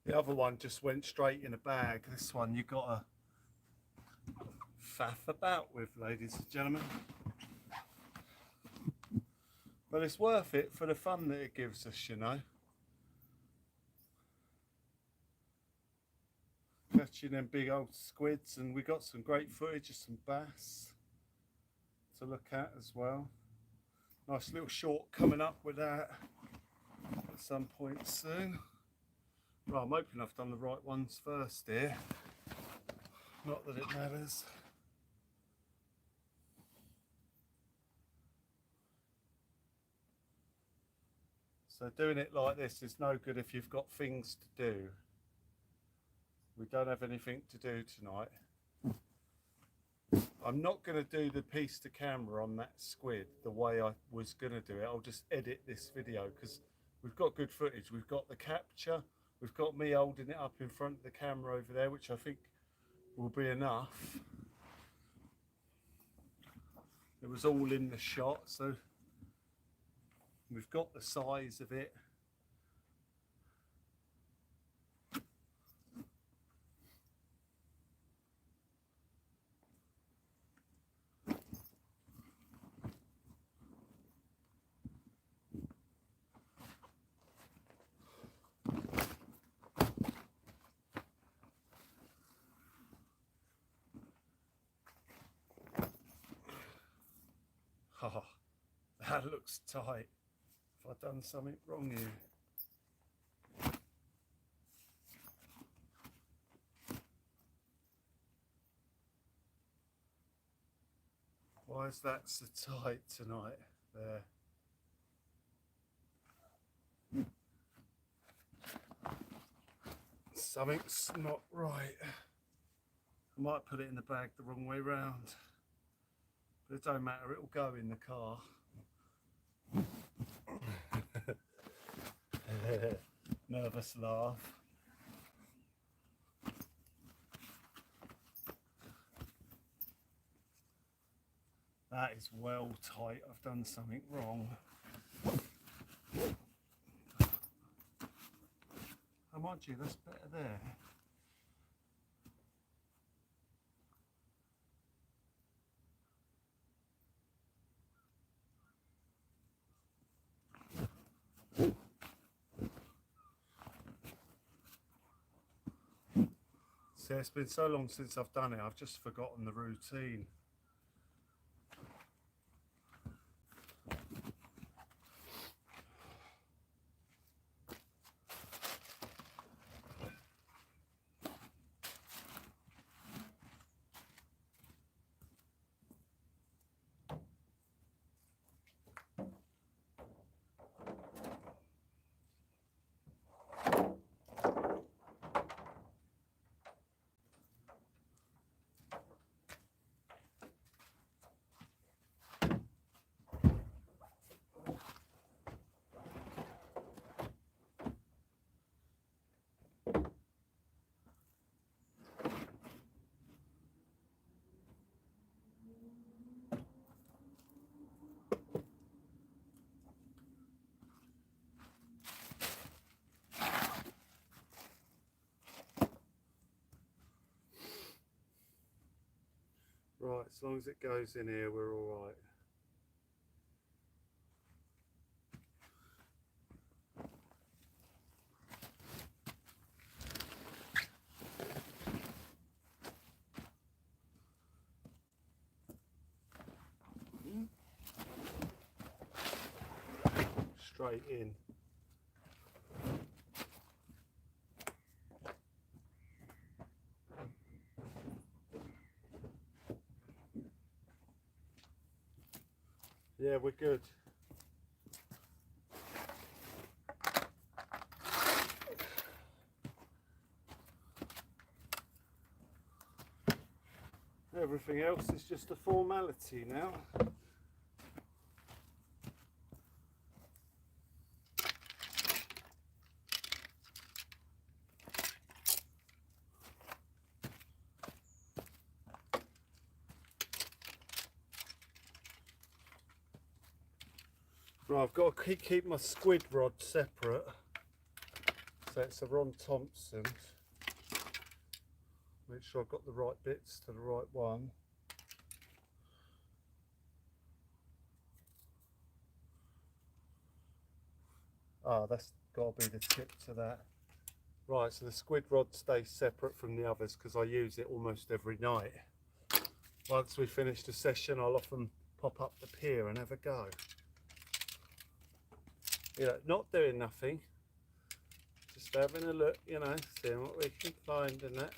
The other one just went straight in a bag. This one you got to faff about with, ladies and gentlemen. But it's worth it for the fun that it gives us, you know. catching them big old squids, and we got some great footage of some bass to look at as well. Nice little short coming up with that at some point soon. Right, I'm hoping I've done the right ones first here. Not that it matters. So doing it like this is no good if you've got things to do. We don't have anything to do tonight. I'm not going to do the piece to camera on that squid the way I was going to do it. I'll just edit this video because we've got good footage. We've got the capture. We've got me holding it up in front of the camera over there, which I think will be enough. It was all in the shot, so we've got the size of it. Oh, that looks tight. Have I done something wrong here? Why is that so tight tonight? There. Something's not right. I might put it in the bag the wrong way round. But it don't matter, it'll go in the car. Nervous laugh. That is well tight. I've done something wrong. Oh, mind you, that's better there. See, it's been so long since I've done it, I've just forgotten the routine. Right, as long as it goes in here, we're all right. Straight in. Yeah, we're good. Everything else is just a formality now. Right, I've got to keep my squid rod separate. So it's a Ron Thompson. Make sure I've got the right bits to the right one. Ah, that's got to be the tip to that. Right, so the squid rod stays separate from the others because I use it almost every night. Once we finish the session, I'll often pop up the pier and have a go. You know, not doing nothing, just having a look, you know, seeing what we can find in that.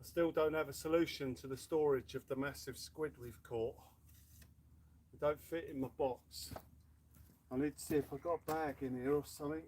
I still don't have a solution to the storage of the massive squid we've caught. They don't fit in my box. I need to see if I've got a bag in here or something.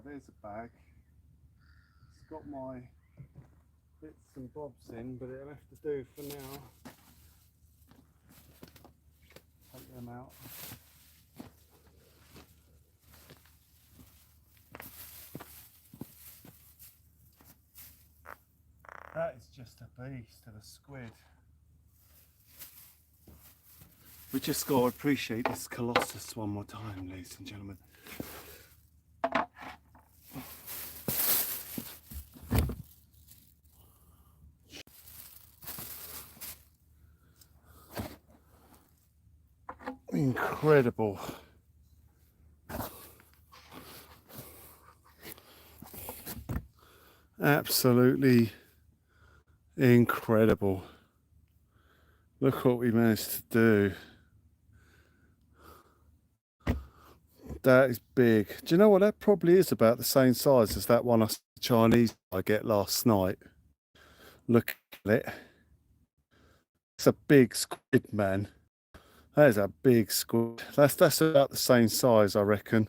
There's a bag. It's got my bits and bobs in, but it'll have to do for now. Take them out. That is just a beast of a squid. We just got to appreciate this Colossus one more time, ladies and gentlemen. Incredible. Absolutely incredible. Look what we managed to do. That is big. Do you know what? That probably is about the same size as that one Chinese I get last night. Look at it. It's a big squid, man. That is a big squid. That's about the same size, I reckon.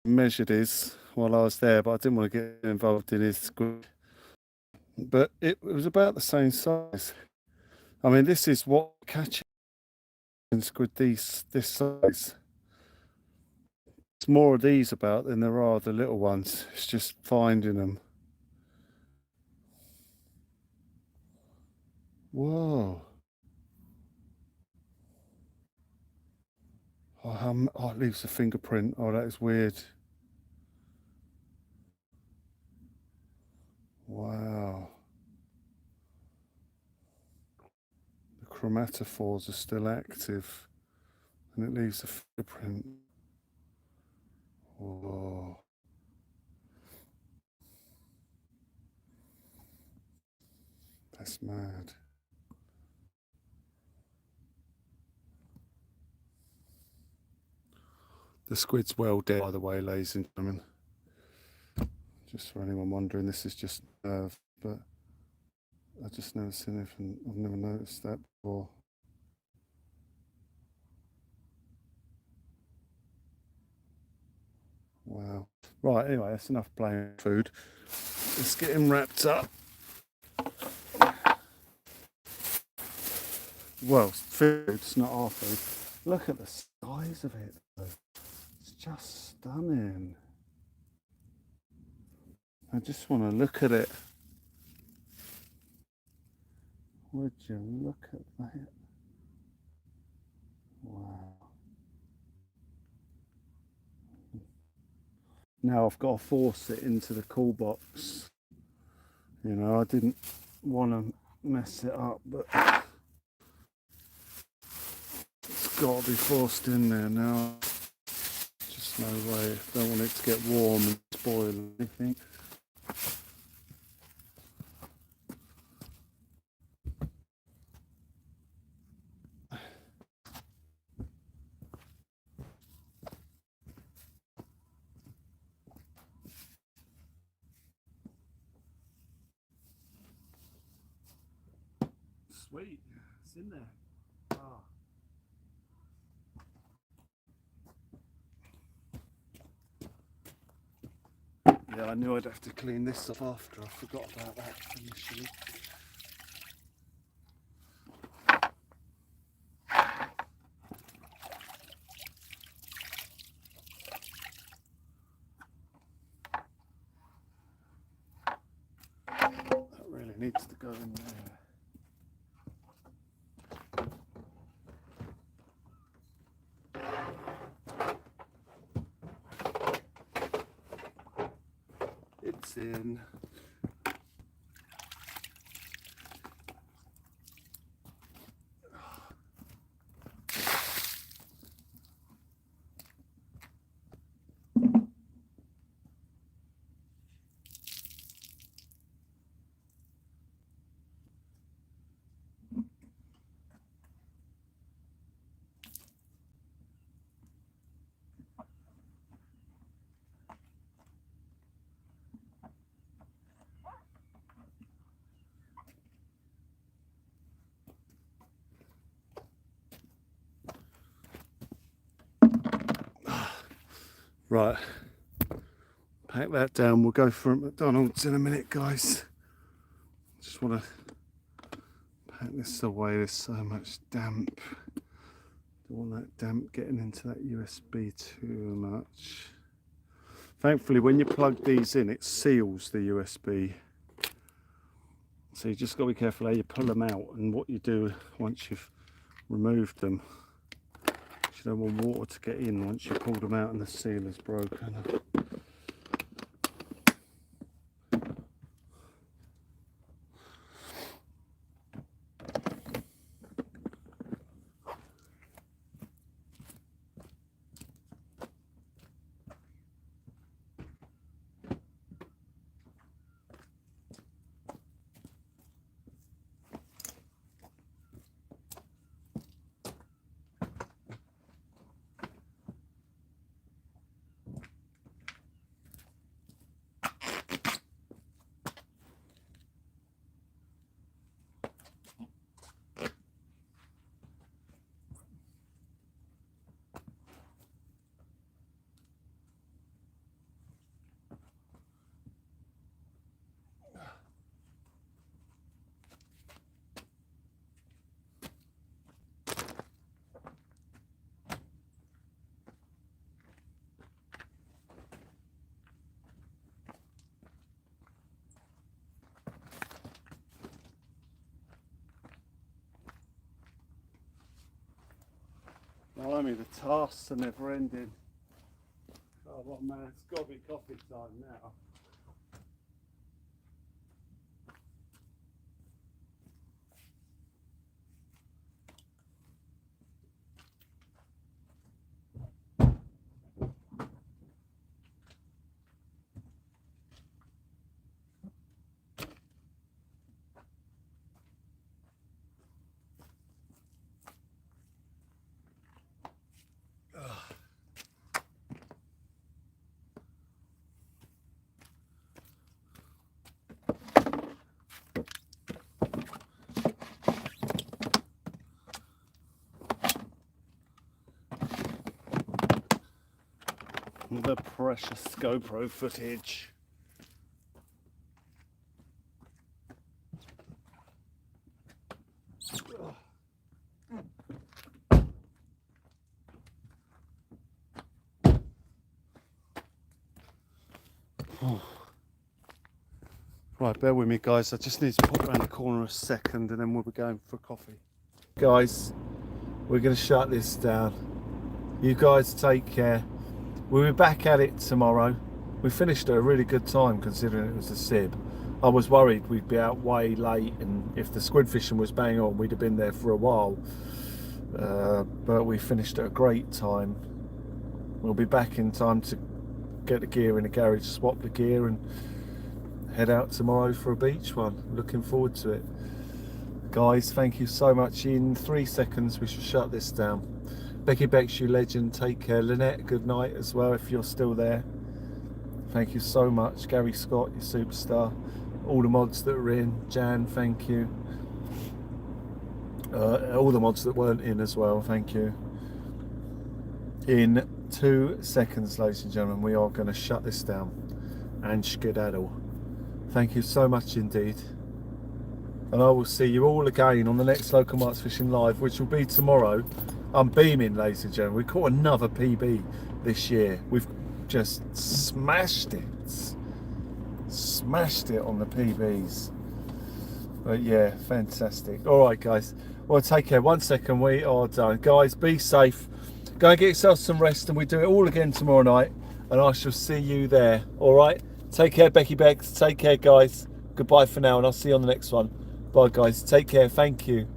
Measured his while I was there, but I didn't want to get involved in his squid. But it was about the same size. I mean, this is what catching squid this size. There's more of these about than there are the little ones. It's just finding them. Whoa. Oh, it leaves a fingerprint. Oh, that is weird. Wow. The chromatophores are still active and it leaves a fingerprint. Whoa. That's mad. The squid's well dead, by the way, ladies and gentlemen. Just for anyone wondering, this is just nerve, but I've just never seen anything. I've never noticed that before. Wow. Right, anyway, that's enough playing food. Let's get him wrapped up. Well, food, it's not our food. Look at the size of it, though. It's just stunning. I just want to look at it. Would you look at that? Wow. Now I've got to force it into the cool box. You know, I didn't want to mess it up, but it's got to be forced in there now. Just no way. Don't want it to get warm and spoil anything. Sweet, it's in there. Ah. Yeah, I knew I'd have to clean this off after. I forgot about that initially. That really needs to go in there. It's in. Right, pack that down. We'll go for McDonald's in a minute, guys. Just want to pack this away. There's so much damp. Don't want that damp getting into that USB too much. Thankfully, when you plug these in, it seals the USB. So you just got to be careful how you pull them out and what you do once you've removed them. You don't want water to get in once you pulled them out and the seal is broken. Blimey, the tasks are never ending. Oh, what man, it's got to be coffee time now. The precious GoPro footage. Right, bear with me guys, I just need to pop around the corner a second and then we'll be going for coffee. Guys, we're going to shut this down. You guys take care. We'll be back at it tomorrow. We finished at a really good time considering it was a sib. I was worried we'd be out way late and if the squid fishing was bang on we'd have been there for a while. But we finished at a great time. We'll be back in time to get the gear in the garage, swap the gear and head out tomorrow for a beach one. Looking forward to it. Guys, thank you so much. In 3 seconds we should shut this down. Becky Bex, you legend, take care. Lynette, good night as well if you're still there. Thank you so much. Gary Scott, you superstar. All the mods that are in. Jan, thank you. All the mods that weren't in as well, thank you. In 2 seconds, ladies and gentlemen, we are going to shut this down and skedaddle. Thank you so much indeed. And I will see you all again on the next Local Marks Fishing Live, which will be tomorrow. I'm beaming, ladies and gentlemen. We caught another PB this year. We've just smashed it. Smashed it on the PBs. But yeah, fantastic. All right, guys. Well, take care. 1 second, we are done. Guys, be safe. Go and get yourself some rest, and we do it all again tomorrow night. And I shall see you there. All right. Take care, Becky Bex. Take care, guys. Goodbye for now, and I'll see you on the next one. Bye, guys. Take care. Thank you.